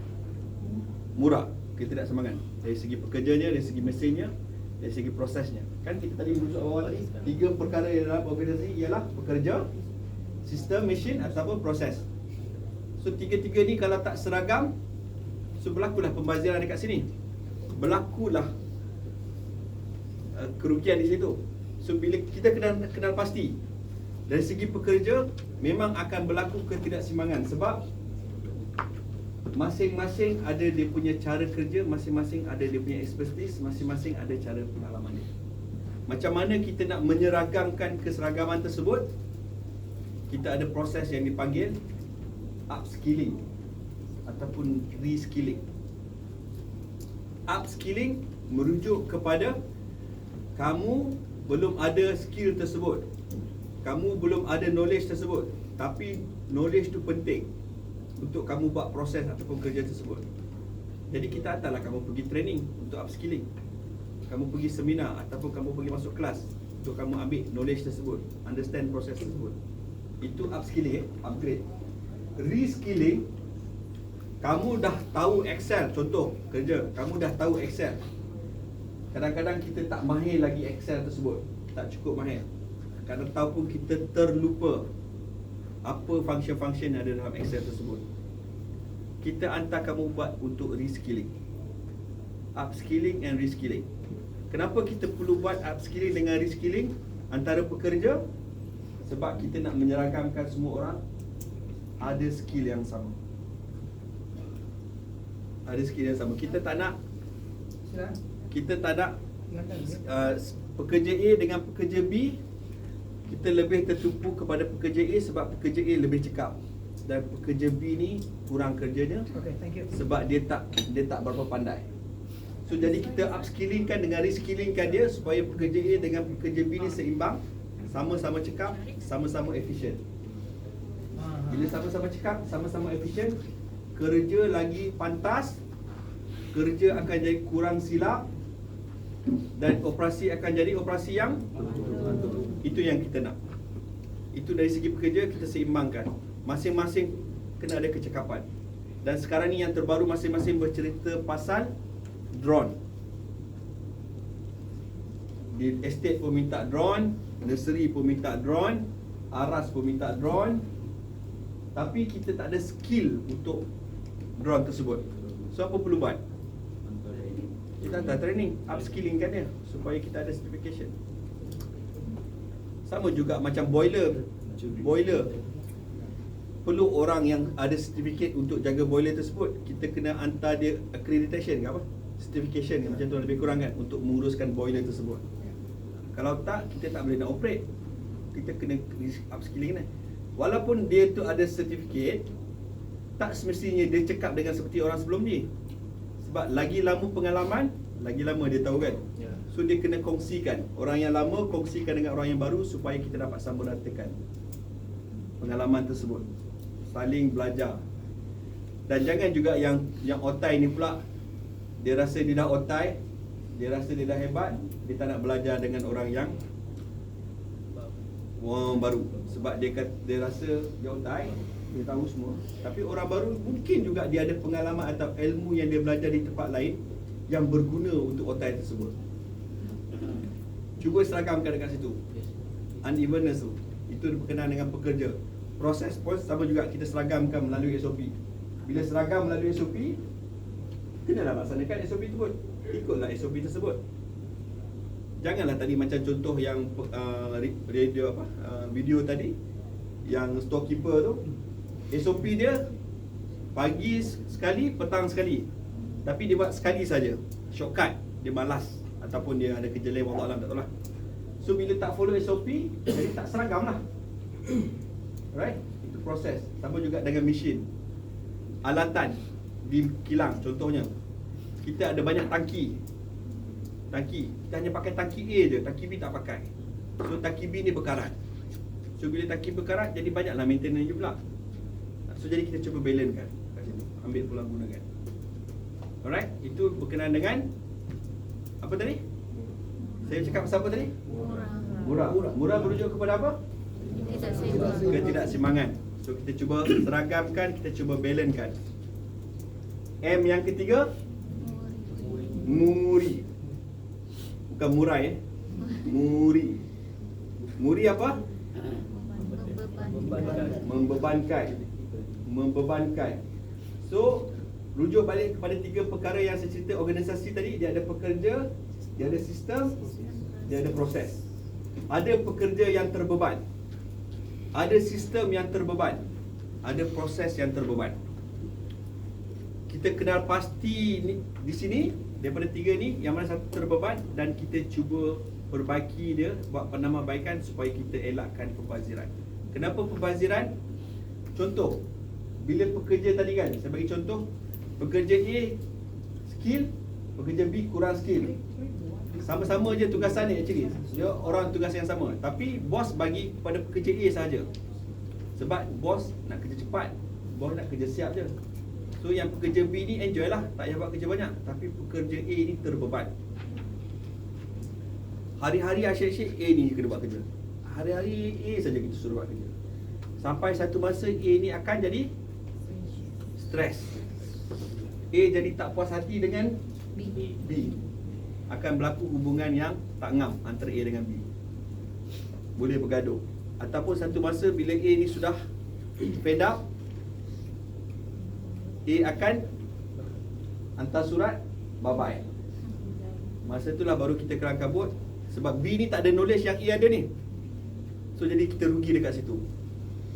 murah, ketidakseimbangan. Dari segi pekerjanya, dari segi mesinnya, dari segi prosesnya. Kan kita tadi merujuk awal tadi, 3 perkara yang dalam organisasi ialah pekerja, sistem, mesin ataupun proses. So 3-3 ni kalau tak seragam, so berlakulah pembaziran dekat sini. Berlakulah kerugian di situ. So bila kita kenal pasti, dari segi pekerja memang akan berlaku ketidakseimbangan sebab masing-masing ada dia punya cara kerja, masing-masing ada dia punya expertise, masing-masing ada cara pengalaman dia. macam mana kita nak menyeragamkan keseragaman tersebut, kita ada proses yang dipanggil upskilling ataupun reskilling. Upskilling merujuk kepada kamu belum ada skill tersebut, kamu belum ada knowledge tersebut, tapi knowledge tu penting untuk kamu buat proses ataupun kerja tersebut. Jadi kita hantarlah kamu pergi training untuk upskilling, kamu pergi seminar ataupun kamu pergi masuk kelas untuk kamu ambil knowledge tersebut, understand proses tersebut. Itu upskilling, upgrade. Reskilling, kamu dah tahu Excel, contoh kerja, kamu dah tahu Excel. Kadang-kadang kita tak mahir lagi Excel tersebut, tak cukup mahir. Kadang tahu pun kita terlupa apa function-function yang ada dalam Excel tersebut. Kita hantar kamu buat untuk reskilling, upskilling and reskilling. Kenapa kita perlu buat upskilling dengan reskilling antara pekerja? Sebab kita nak menyeragamkan semua orang ada skill yang sama. Ada skill yang sama. Kita tak nak pekerja A dengan pekerja B, kita lebih tertumpu kepada pekerja A sebab pekerja A lebih cekap, dan pekerja B ni kurang kerjanya sebab dia tak berapa pandai. So jadi kita upskillingkan dengan reskillingkan dia supaya pekerja A dengan pekerja B ni seimbang, sama-sama cekap, sama-sama efisien. Bila sama-sama cekap, sama-sama efisien, kerja lagi pantas, kerja akan jadi kurang silap, dan operasi akan jadi operasi yang betul. Itu yang kita nak. Itu dari segi pekerja kita seimbangkan. Masing-masing kena ada kecekapan. Dan sekarang ni yang terbaru, masing-masing bercerita pasal drone. Di estate pun minta drone, nursery pun minta drone, aras pun minta drone. Tapi kita tak ada skill untuk drone tersebut. So apa perlu buat? Kita hantar training, upskilling kan dia, supaya kita ada certification. Sama juga macam boiler. Perlu orang yang ada certificate untuk jaga boiler tersebut. Kita kena hantar dia accreditation ke apa? Certification macam tu lebih kurang kan, untuk menguruskan boiler tersebut. Kalau tak, kita tak boleh nak operate. Kita kena upskilling kan. Walaupun dia tu ada certificate, tak semestinya dia cakap dengan seperti orang sebelum ni. Sebab lagi lama pengalaman, lagi lama dia tahu kan. So dia kena kongsikan. Orang yang lama kongsikan dengan orang yang baru supaya kita dapat sambung ratakan pengalaman tersebut. Saling belajar. Dan jangan juga yang otai ni pula, dia rasa dia dah otai, dia rasa dia dah hebat, dia tak nak belajar dengan orang yang baru. Sebab dia rasa dia otai, dia tahu semua. Tapi orang baru mungkin juga dia ada pengalaman atau ilmu yang dia belajar di tempat lain yang berguna untuk otai tersebut. Cuba seragamkan dekat situ. Unevenness tu, itu berkenaan dengan pekerja. Proses pun sama juga, kita seragamkan melalui SOP. Bila seragam melalui SOP, kenalah laksanakan SOP tersebut. Ikutlah SOP tersebut. Janganlah tadi macam contoh yang video tadi, yang storekeeper tu, SOP dia pagi sekali, petang sekali. Tapi dia buat sekali saja. Shortcut, dia malas ataupun dia ada kerja lain, wallah alam, tak tahu lah. So bila tak follow SOP, jadi tak seragam lah. Right? Itu proses. Sama juga dengan mesin. Alatan di kilang contohnya, kita ada banyak tangki. Kita hanya pakai tangki A je, tangki B tak pakai. So tangki B ni berkarat. So bila tangki berkarat, jadi banyaklah maintenance pula. So jadi kita cuba balance kan kat situ, ambil pulang gunakan. Alright, itu berkenaan dengan apa tadi? Saya cakap pasal apa tadi? Murah merujuk kepada apa? Ketidakseimbangan. So kita cuba seragamkan, kita cuba balancekan. M yang ketiga, muri. Bukan murai Muri apa? Membebankan. So rujuk balik kepada tiga perkara yang saya cerita organisasi tadi. Dia ada pekerja, dia ada sistem, dia ada proses. Ada pekerja yang terbeban, ada sistem yang terbeban, ada proses yang terbeban. Kita kenal pasti ni, di sini daripada tiga ni yang mana satu terbeban, dan kita cuba perbaiki dia, buat penambahbaikan supaya kita elakkan pembaziran. Kenapa pembaziran? Contoh, bila pekerja tadi kan, saya bagi contoh, pekerja A skill, pekerja B kurang skill. Sama-sama je tugasan ni actually. Dia orang tugas yang sama, tapi bos bagi kepada pekerja A sahaja. Sebab bos nak kerja cepat, bos nak kerja siap je. So yang pekerja B ni enjoy lah, tak payah buat kerja banyak. Tapi pekerja A ni terbeban. Hari-hari asyik-asyik A ni kena buat kerja. Hari-hari A saja kita suruh buat kerja. Sampai satu masa A ni akan jadi stres. A jadi tak puas hati dengan B. Akan berlaku hubungan yang tak ngam antara A dengan B. Boleh bergaduh. Ataupun satu masa bila A ni sudah fed up, A akan hantar surat bye-bye. Masa itulah baru kita kelang kabut. Sebab B ni tak ada knowledge yang A ada ni. So jadi kita rugi dekat situ.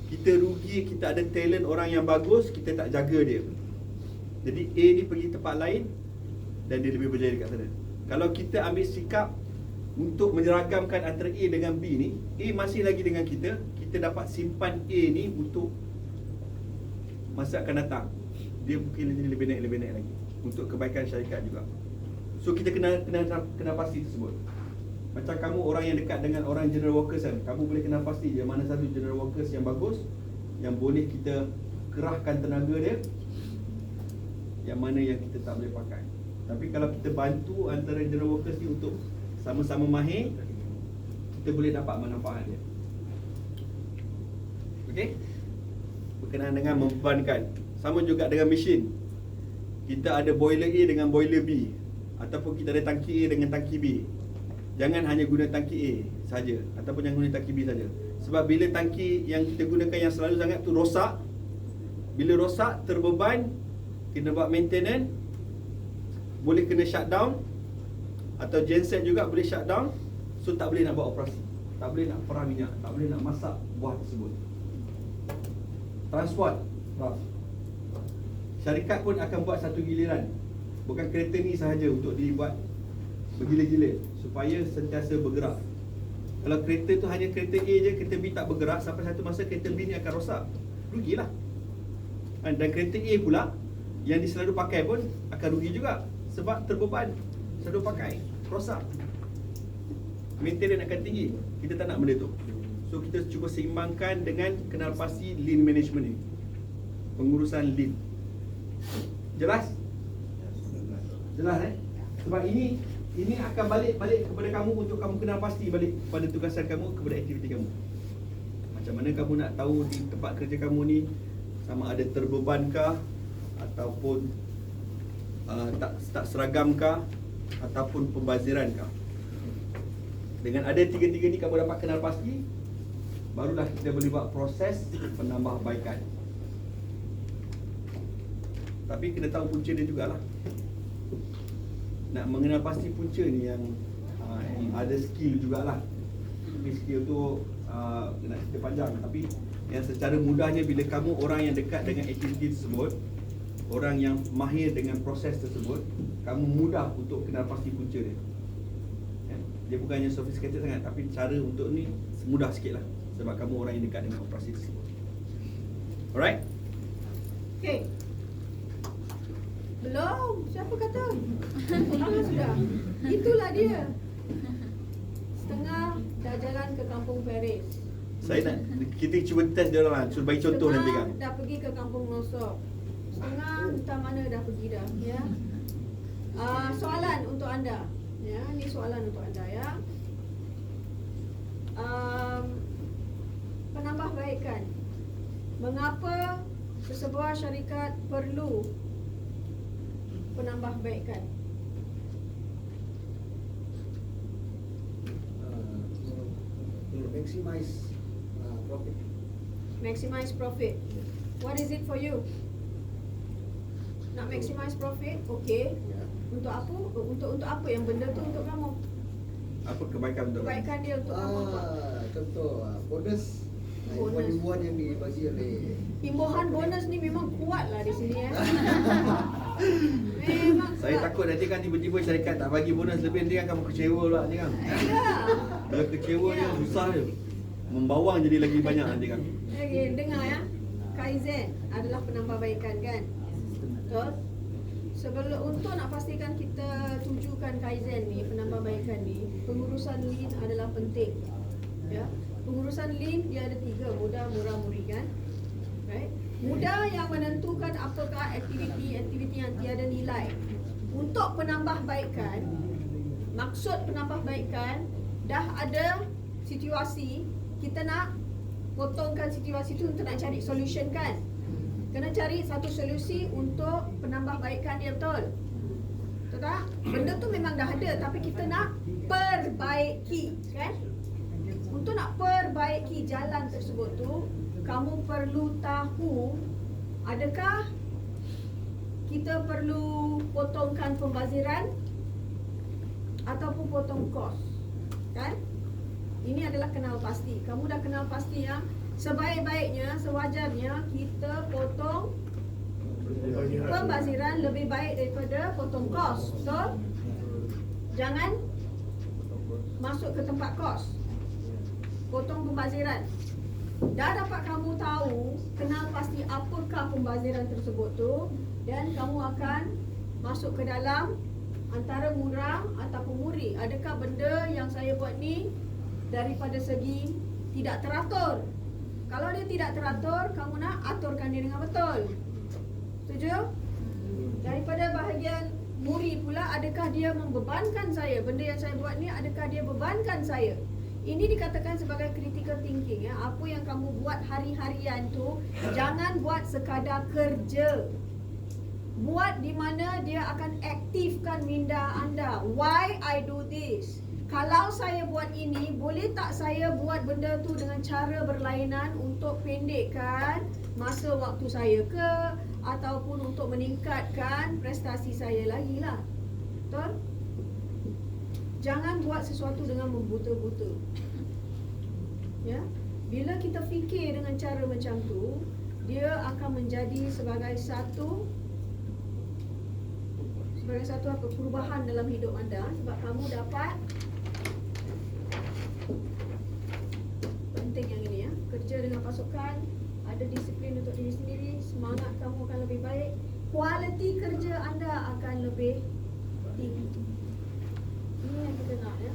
Kita rugi, kita ada talent orang yang bagus, kita tak jaga dia. Jadi A ni pergi tempat lain dan dia lebih berjaya dekat sana. Kalau kita ambil sikap untuk menyeragamkan antara A dengan B ni, A masih lagi dengan kita, kita dapat simpan A ni untuk masa akan datang. Dia mungkin jadi lebih naik lagi untuk kebaikan syarikat juga. So kita kena pasti tersebut. Macam kamu orang yang dekat dengan orang general workers kan, kamu boleh kena pasti dia mana satu general workers yang bagus, yang boleh kita kerahkan tenaga dia, yang mana yang kita tak boleh pakai. Tapi kalau kita bantu antara general workers ni untuk sama-sama mahir, kita boleh dapat manfaat dia. Okey? Berkenaan dengan membebankan. Sama juga dengan mesin. Kita ada boiler A dengan boiler B, ataupun kita ada tangki A dengan tangki B. Jangan hanya guna tangki A saja, ataupun jangan guna tangki B saja. Sebab bila tangki yang kita gunakan yang selalu sangat tu rosak, bila rosak, terbeban, kena buat maintenance, boleh kena shutdown, atau genset juga boleh shutdown. So tak boleh nak buat operasi, tak boleh nak perah minyak, tak boleh nak masak buah tersebut. Transport, syarikat pun akan buat satu giliran. Bukan kereta ni sahaja untuk dibuat bergila-gila supaya sentiasa bergerak. Kalau kereta tu hanya kereta A je, kereta B tak bergerak, sampai satu masa kereta B ni akan rosak, rugilah. Dan kereta A pula yang selalu pakai pun akan rugi juga, sebab terbeban, selalu pakai, rosak. Maintenance akan tinggi. Kita tak nak benda tu. So kita cuba seimbangkan dengan kenal pasti lean management ni, pengurusan lean. Jelas? Jelas Sebab ini akan balik kepada kamu untuk kamu kenal pasti balik pada tugasan kamu, kepada aktiviti kamu. Macam mana kamu nak tahu di tempat kerja kamu ni sama ada terbebankah, ataupun tak seragamkah, ataupun pembazirankah. Dengan ada tiga-tiga ni kamu dapat kenal pasti, barulah kita boleh buat proses penambahbaikan. Tapi kena tahu punca dia jugalah. Nak mengenal pasti punca ni yang ada skill jugalah. Tapi skill tu nak cerita panjang. Tapi yang secara mudahnya, bila kamu orang yang dekat dengan aktiviti tersebut, orang yang mahir dengan proses tersebut, kamu mudah untuk kenal pasti punca dia. Dia bukannya sophisticated sangat, tapi cara untuk ni mudah sikit lah, sebab kamu orang yang dekat dengan operasi tersebut. Alright? Okay. Belum. Siapa kata? Orang sudah. Itulah dia. Setengah dah jalan ke Kampung Paris. Saya nak, kita cuba test dia orang lah. Suruh bagi contoh nanti kan. Setengah dah pergi ke Kampung Nosok. Setengah entah mana dah pergi dah. Ya. Soalan untuk anda. Ya, ni soalan untuk anda ya. Penambahbaikan. Mengapa sesebuah syarikat perlu penambahbaikan? Maximize profit. Maximize profit. What is it for you? Nak maximize profit? Okay. Untuk apa? Untuk apa yang benda tu untuk kamu? Apa kebaikan untuk kebaikan dia untuk kamu apa? Contoh bonus. Imbuhan yang dibagi oleh imbuhan bonus ni memang kuat lah di sini ya. Memang Saya takut nanti kan tiba-tiba syarikat tak bagi bonus lebih, nanti kan kamu kecewa pula nanti kan. Kalau kecewa ni susah je. Membawang jadi lagi banyak nanti kan. Okay, dengar ya. Kaizen adalah penambahbaikan kan? Betul? Sebelum untuk nak pastikan kita tujukan Kaizen ni, penambahbaikan ni, pengurusan lean adalah penting. Ya. Pengurusan lean dia ada 3, mudah, murah, muri kan? Right? Mudah yang menentukan apakah aktiviti yang tiada nilai. Untuk penambahbaikan, maksud penambahbaikan dah ada situasi, kita nak potongkan situasi itu untuk nak cari solution kan. Kena cari satu solusi untuk penambahbaikan dia, betul? Betul tak? Benda tu memang dah ada tapi kita nak perbaiki kan. Untuk nak perbaiki jalan tersebut tu, kamu perlu tahu adakah kita perlu potongkan pembaziran ataupun potong kos kan. Ini adalah kenal pasti. Kamu dah kenal pasti ya. Sebaik-baiknya, sewajarnya kita potong pembaziran lebih baik daripada potong kos. Betul? Jangan masuk ke tempat kos. Potong pembaziran. Dah dapat kamu tahu, kenal pasti apakah pembaziran tersebut tu, dan kamu akan masuk ke dalam antara murah ataupun muri. Adakah benda yang saya buat ni daripada segi tidak teratur? Kalau dia tidak teratur, kamu nak aturkan dia dengan betul. Setuju? Daripada bahagian muri pula, adakah dia membebankan saya? Benda yang saya buat ni, adakah dia bebankan saya? Ini dikatakan sebagai critical thinking ya. Apa yang kamu buat hari-harian tu, jangan buat sekadar kerja. Buat di mana dia akan aktifkan minda anda. Why I do this? Kalau saya buat ini, boleh tak saya buat benda tu dengan cara berlainan untuk pendekkan masa waktu saya ke, ataupun untuk meningkatkan prestasi saya lagi lah. Betul? Jangan buat sesuatu dengan membuta-buta. Ya, bila kita fikir dengan cara macam tu, dia akan menjadi sebagai satu apa perubahan dalam hidup anda, sebab kamu dapat penting yang ini ya, kerja dengan pasukan, ada disiplin untuk diri sendiri, semangat kamu akan lebih baik, kualiti kerja anda akan lebih tinggi. Ini yang kita nak ya.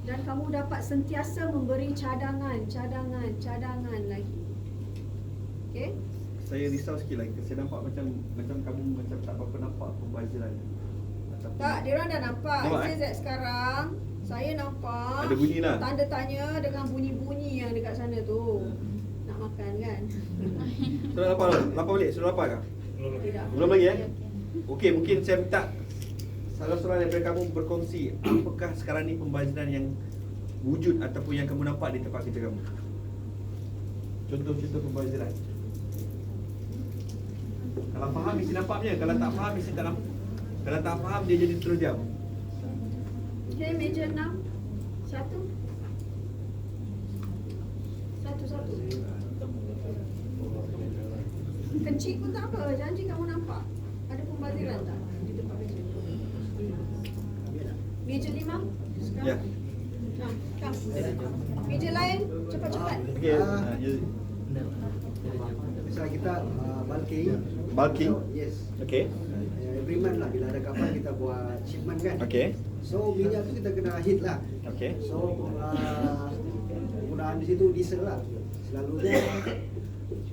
Dan kamu dapat sentiasa memberi cadangan lagi. Okey? Saya risau sikit lagi. Saya nampak macam kamu macam tak berapa nampak pembaziran. Tak, dia orang dah nampak. Nampak, SZ sekarang saya nampak ada bunyi lah. tanda tanya dengan bunyi-bunyi yang dekat sana tu. Nak makan kan? Sudah lapar balik? Sudah lapar ke? Tidak. Belum lagi Okey, mungkin saya minta salah seorang daripada kamu berkongsi apakah sekarang ni pembaziran yang wujud ataupun yang kamu nampak di tempat kerja kamu. Contoh-contoh pembaziran. Kalau faham mesti nampaknya, kalau tak faham mesti tak nampak. Kalau tak faham dia jadi terdiam. Okay, meja 6. Satu. Kecil pun tak apa, janji kamu nampak. Ada pembaziran tak di tempat kerja? Meja 5 sekarang? Ya. Kam. Meja lain, cepat-cepat. Okey. Misalnya kita bulking. Yes. Okey. Every month lah, bila ada kapal kita buat shipment kan. Okey. So minyak tu kita kena hit lah. Okey. So penggunaan di situ diesel lah. Selalunya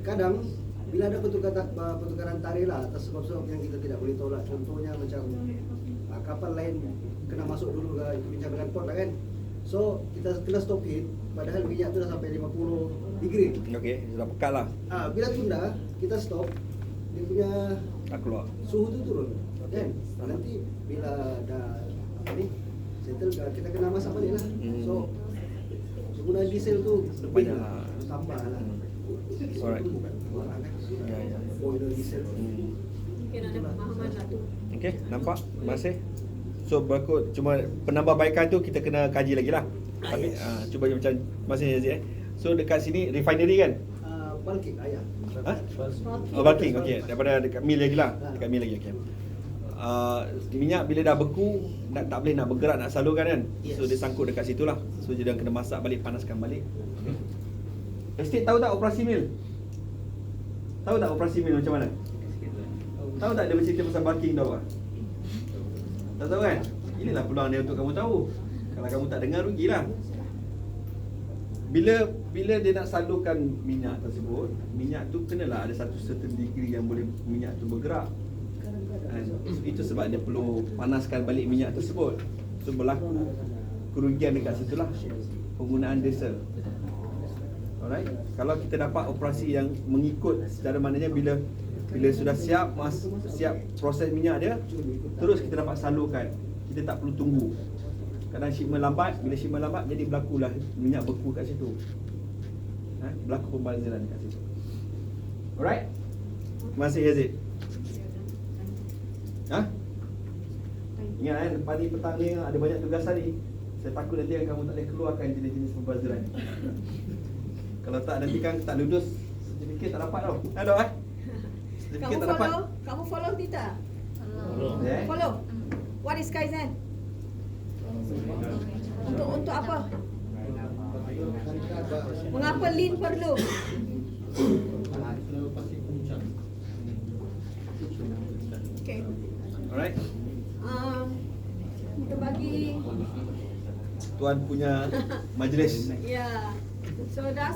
kadang bila ada pertukaran tarikh lah atas sebab-sebab yang kita tidak boleh tolak. Contohnya macam kapal lain kena masuk dulu ke bincang dengan port lah kan. So kita kena stop hit, padahal minyak tu dah sampai 50 degree. Okey, sudah pekat lah. Bila tunda, kita stop, dia punya tak keluar. Suhu tu turun. Kan? Nanti bila dah settle, kita kena masak balik lah. So penggunaan diesel tu lebih lah, tambah lah. Alright. Ya. Boiler diesel. Mungkin ada pemahaman lah tu. Okey, nampak? Terima kasih. So berikut cuma penambahbaikan tu kita kena kaji lagi lah. Tapi cuba macam masih Yazid So dekat sini refinery kan? Bulking, bulking, okey. Daripada dekat mill lagi lah. Dekat mill lagi, okey. minyak bila dah beku tak boleh nak bergerak nak salurkan kan. So dia sangkut dekat situ lah. So dia kena masak balik, panaskan balik. Estate tahu tak operasi mil? Tahu tak operasi mil macam mana? Tahu tak dia bercerita pasal bulking tahu tak? Tak tahu kan? Inilah peluang dia untuk kamu tahu. Kalau kamu tak dengar rugilah. Bila dia nak salurkan minyak tersebut, minyak tu kenalah ada satu certain degree yang boleh minyak tu bergerak. Itu sebab dia perlu panaskan balik minyak tersebut. So berlaku kerugian dekat situlah, penggunaan diesel. Alright. Kalau kita dapat operasi yang mengikut secara maknanya bila sudah siap proses minyak dia, terus kita dapat salurkan. Kita tak perlu tunggu. Kadang shipment lambat, bila shipment lambat jadi berlakulah minyak beku kat situ. Berlaku pembaziran kat situ. Alright. Terima kasih Yazid. Ingat lepas ni petang ni ada banyak tugasan ni. Saya takut nanti kamu tak boleh keluarkan jenis-jenis pembaziran. Kalau tak nanti kan tak lulus, sertifikat tak dapat tau. Ada sertifikat tak dapat. Kamu follow Tita? Yeah. Follow. What is Kaizen? Untuk apa? Mengapa Lean perlu? Okay. Alright. Kita bagi Tuan punya majlis. ya. So dah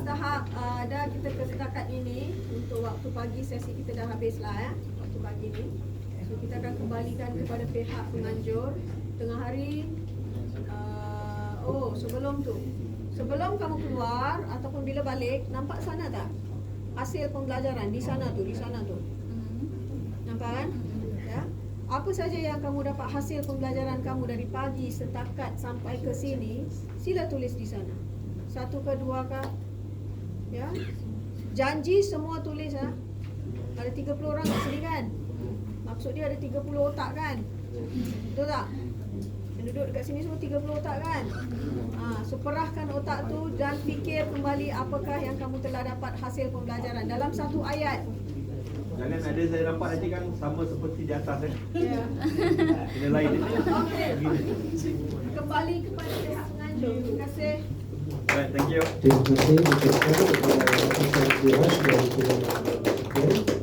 kita ke setakat ini. Untuk waktu pagi sesi kita dah habislah ya. Waktu pagi ni. So kita akan kembalikan kepada pihak penganjur tengah hari. Sebelum kamu keluar ataupun bila balik, nampak sana tak? Hasil pembelajaran di sana tu. Nampak kan? Ya. Apa saja yang kamu dapat hasil pembelajaran kamu dari pagi setakat sampai ke sini, sila tulis di sana. 1 ke 2 ke? Ya. Janji semua tulis ha. Ada 30 orang kat sini kan? Maksud dia ada 30 otak kan? Betul tak? Yang duduk dekat sini semua 30 otak kan? So perahkan otak tu dan fikir kembali apakah yang kamu telah dapat hasil pembelajaran dalam satu ayat. Jangan ada saya dapat nanti kan sama seperti di atas Ya. Kena lain dia. Okey. Kembali kepada pihak penganjur. Terima kasih. Right, thank you. Terima kasih kepada Profesor Firas dari Kementerian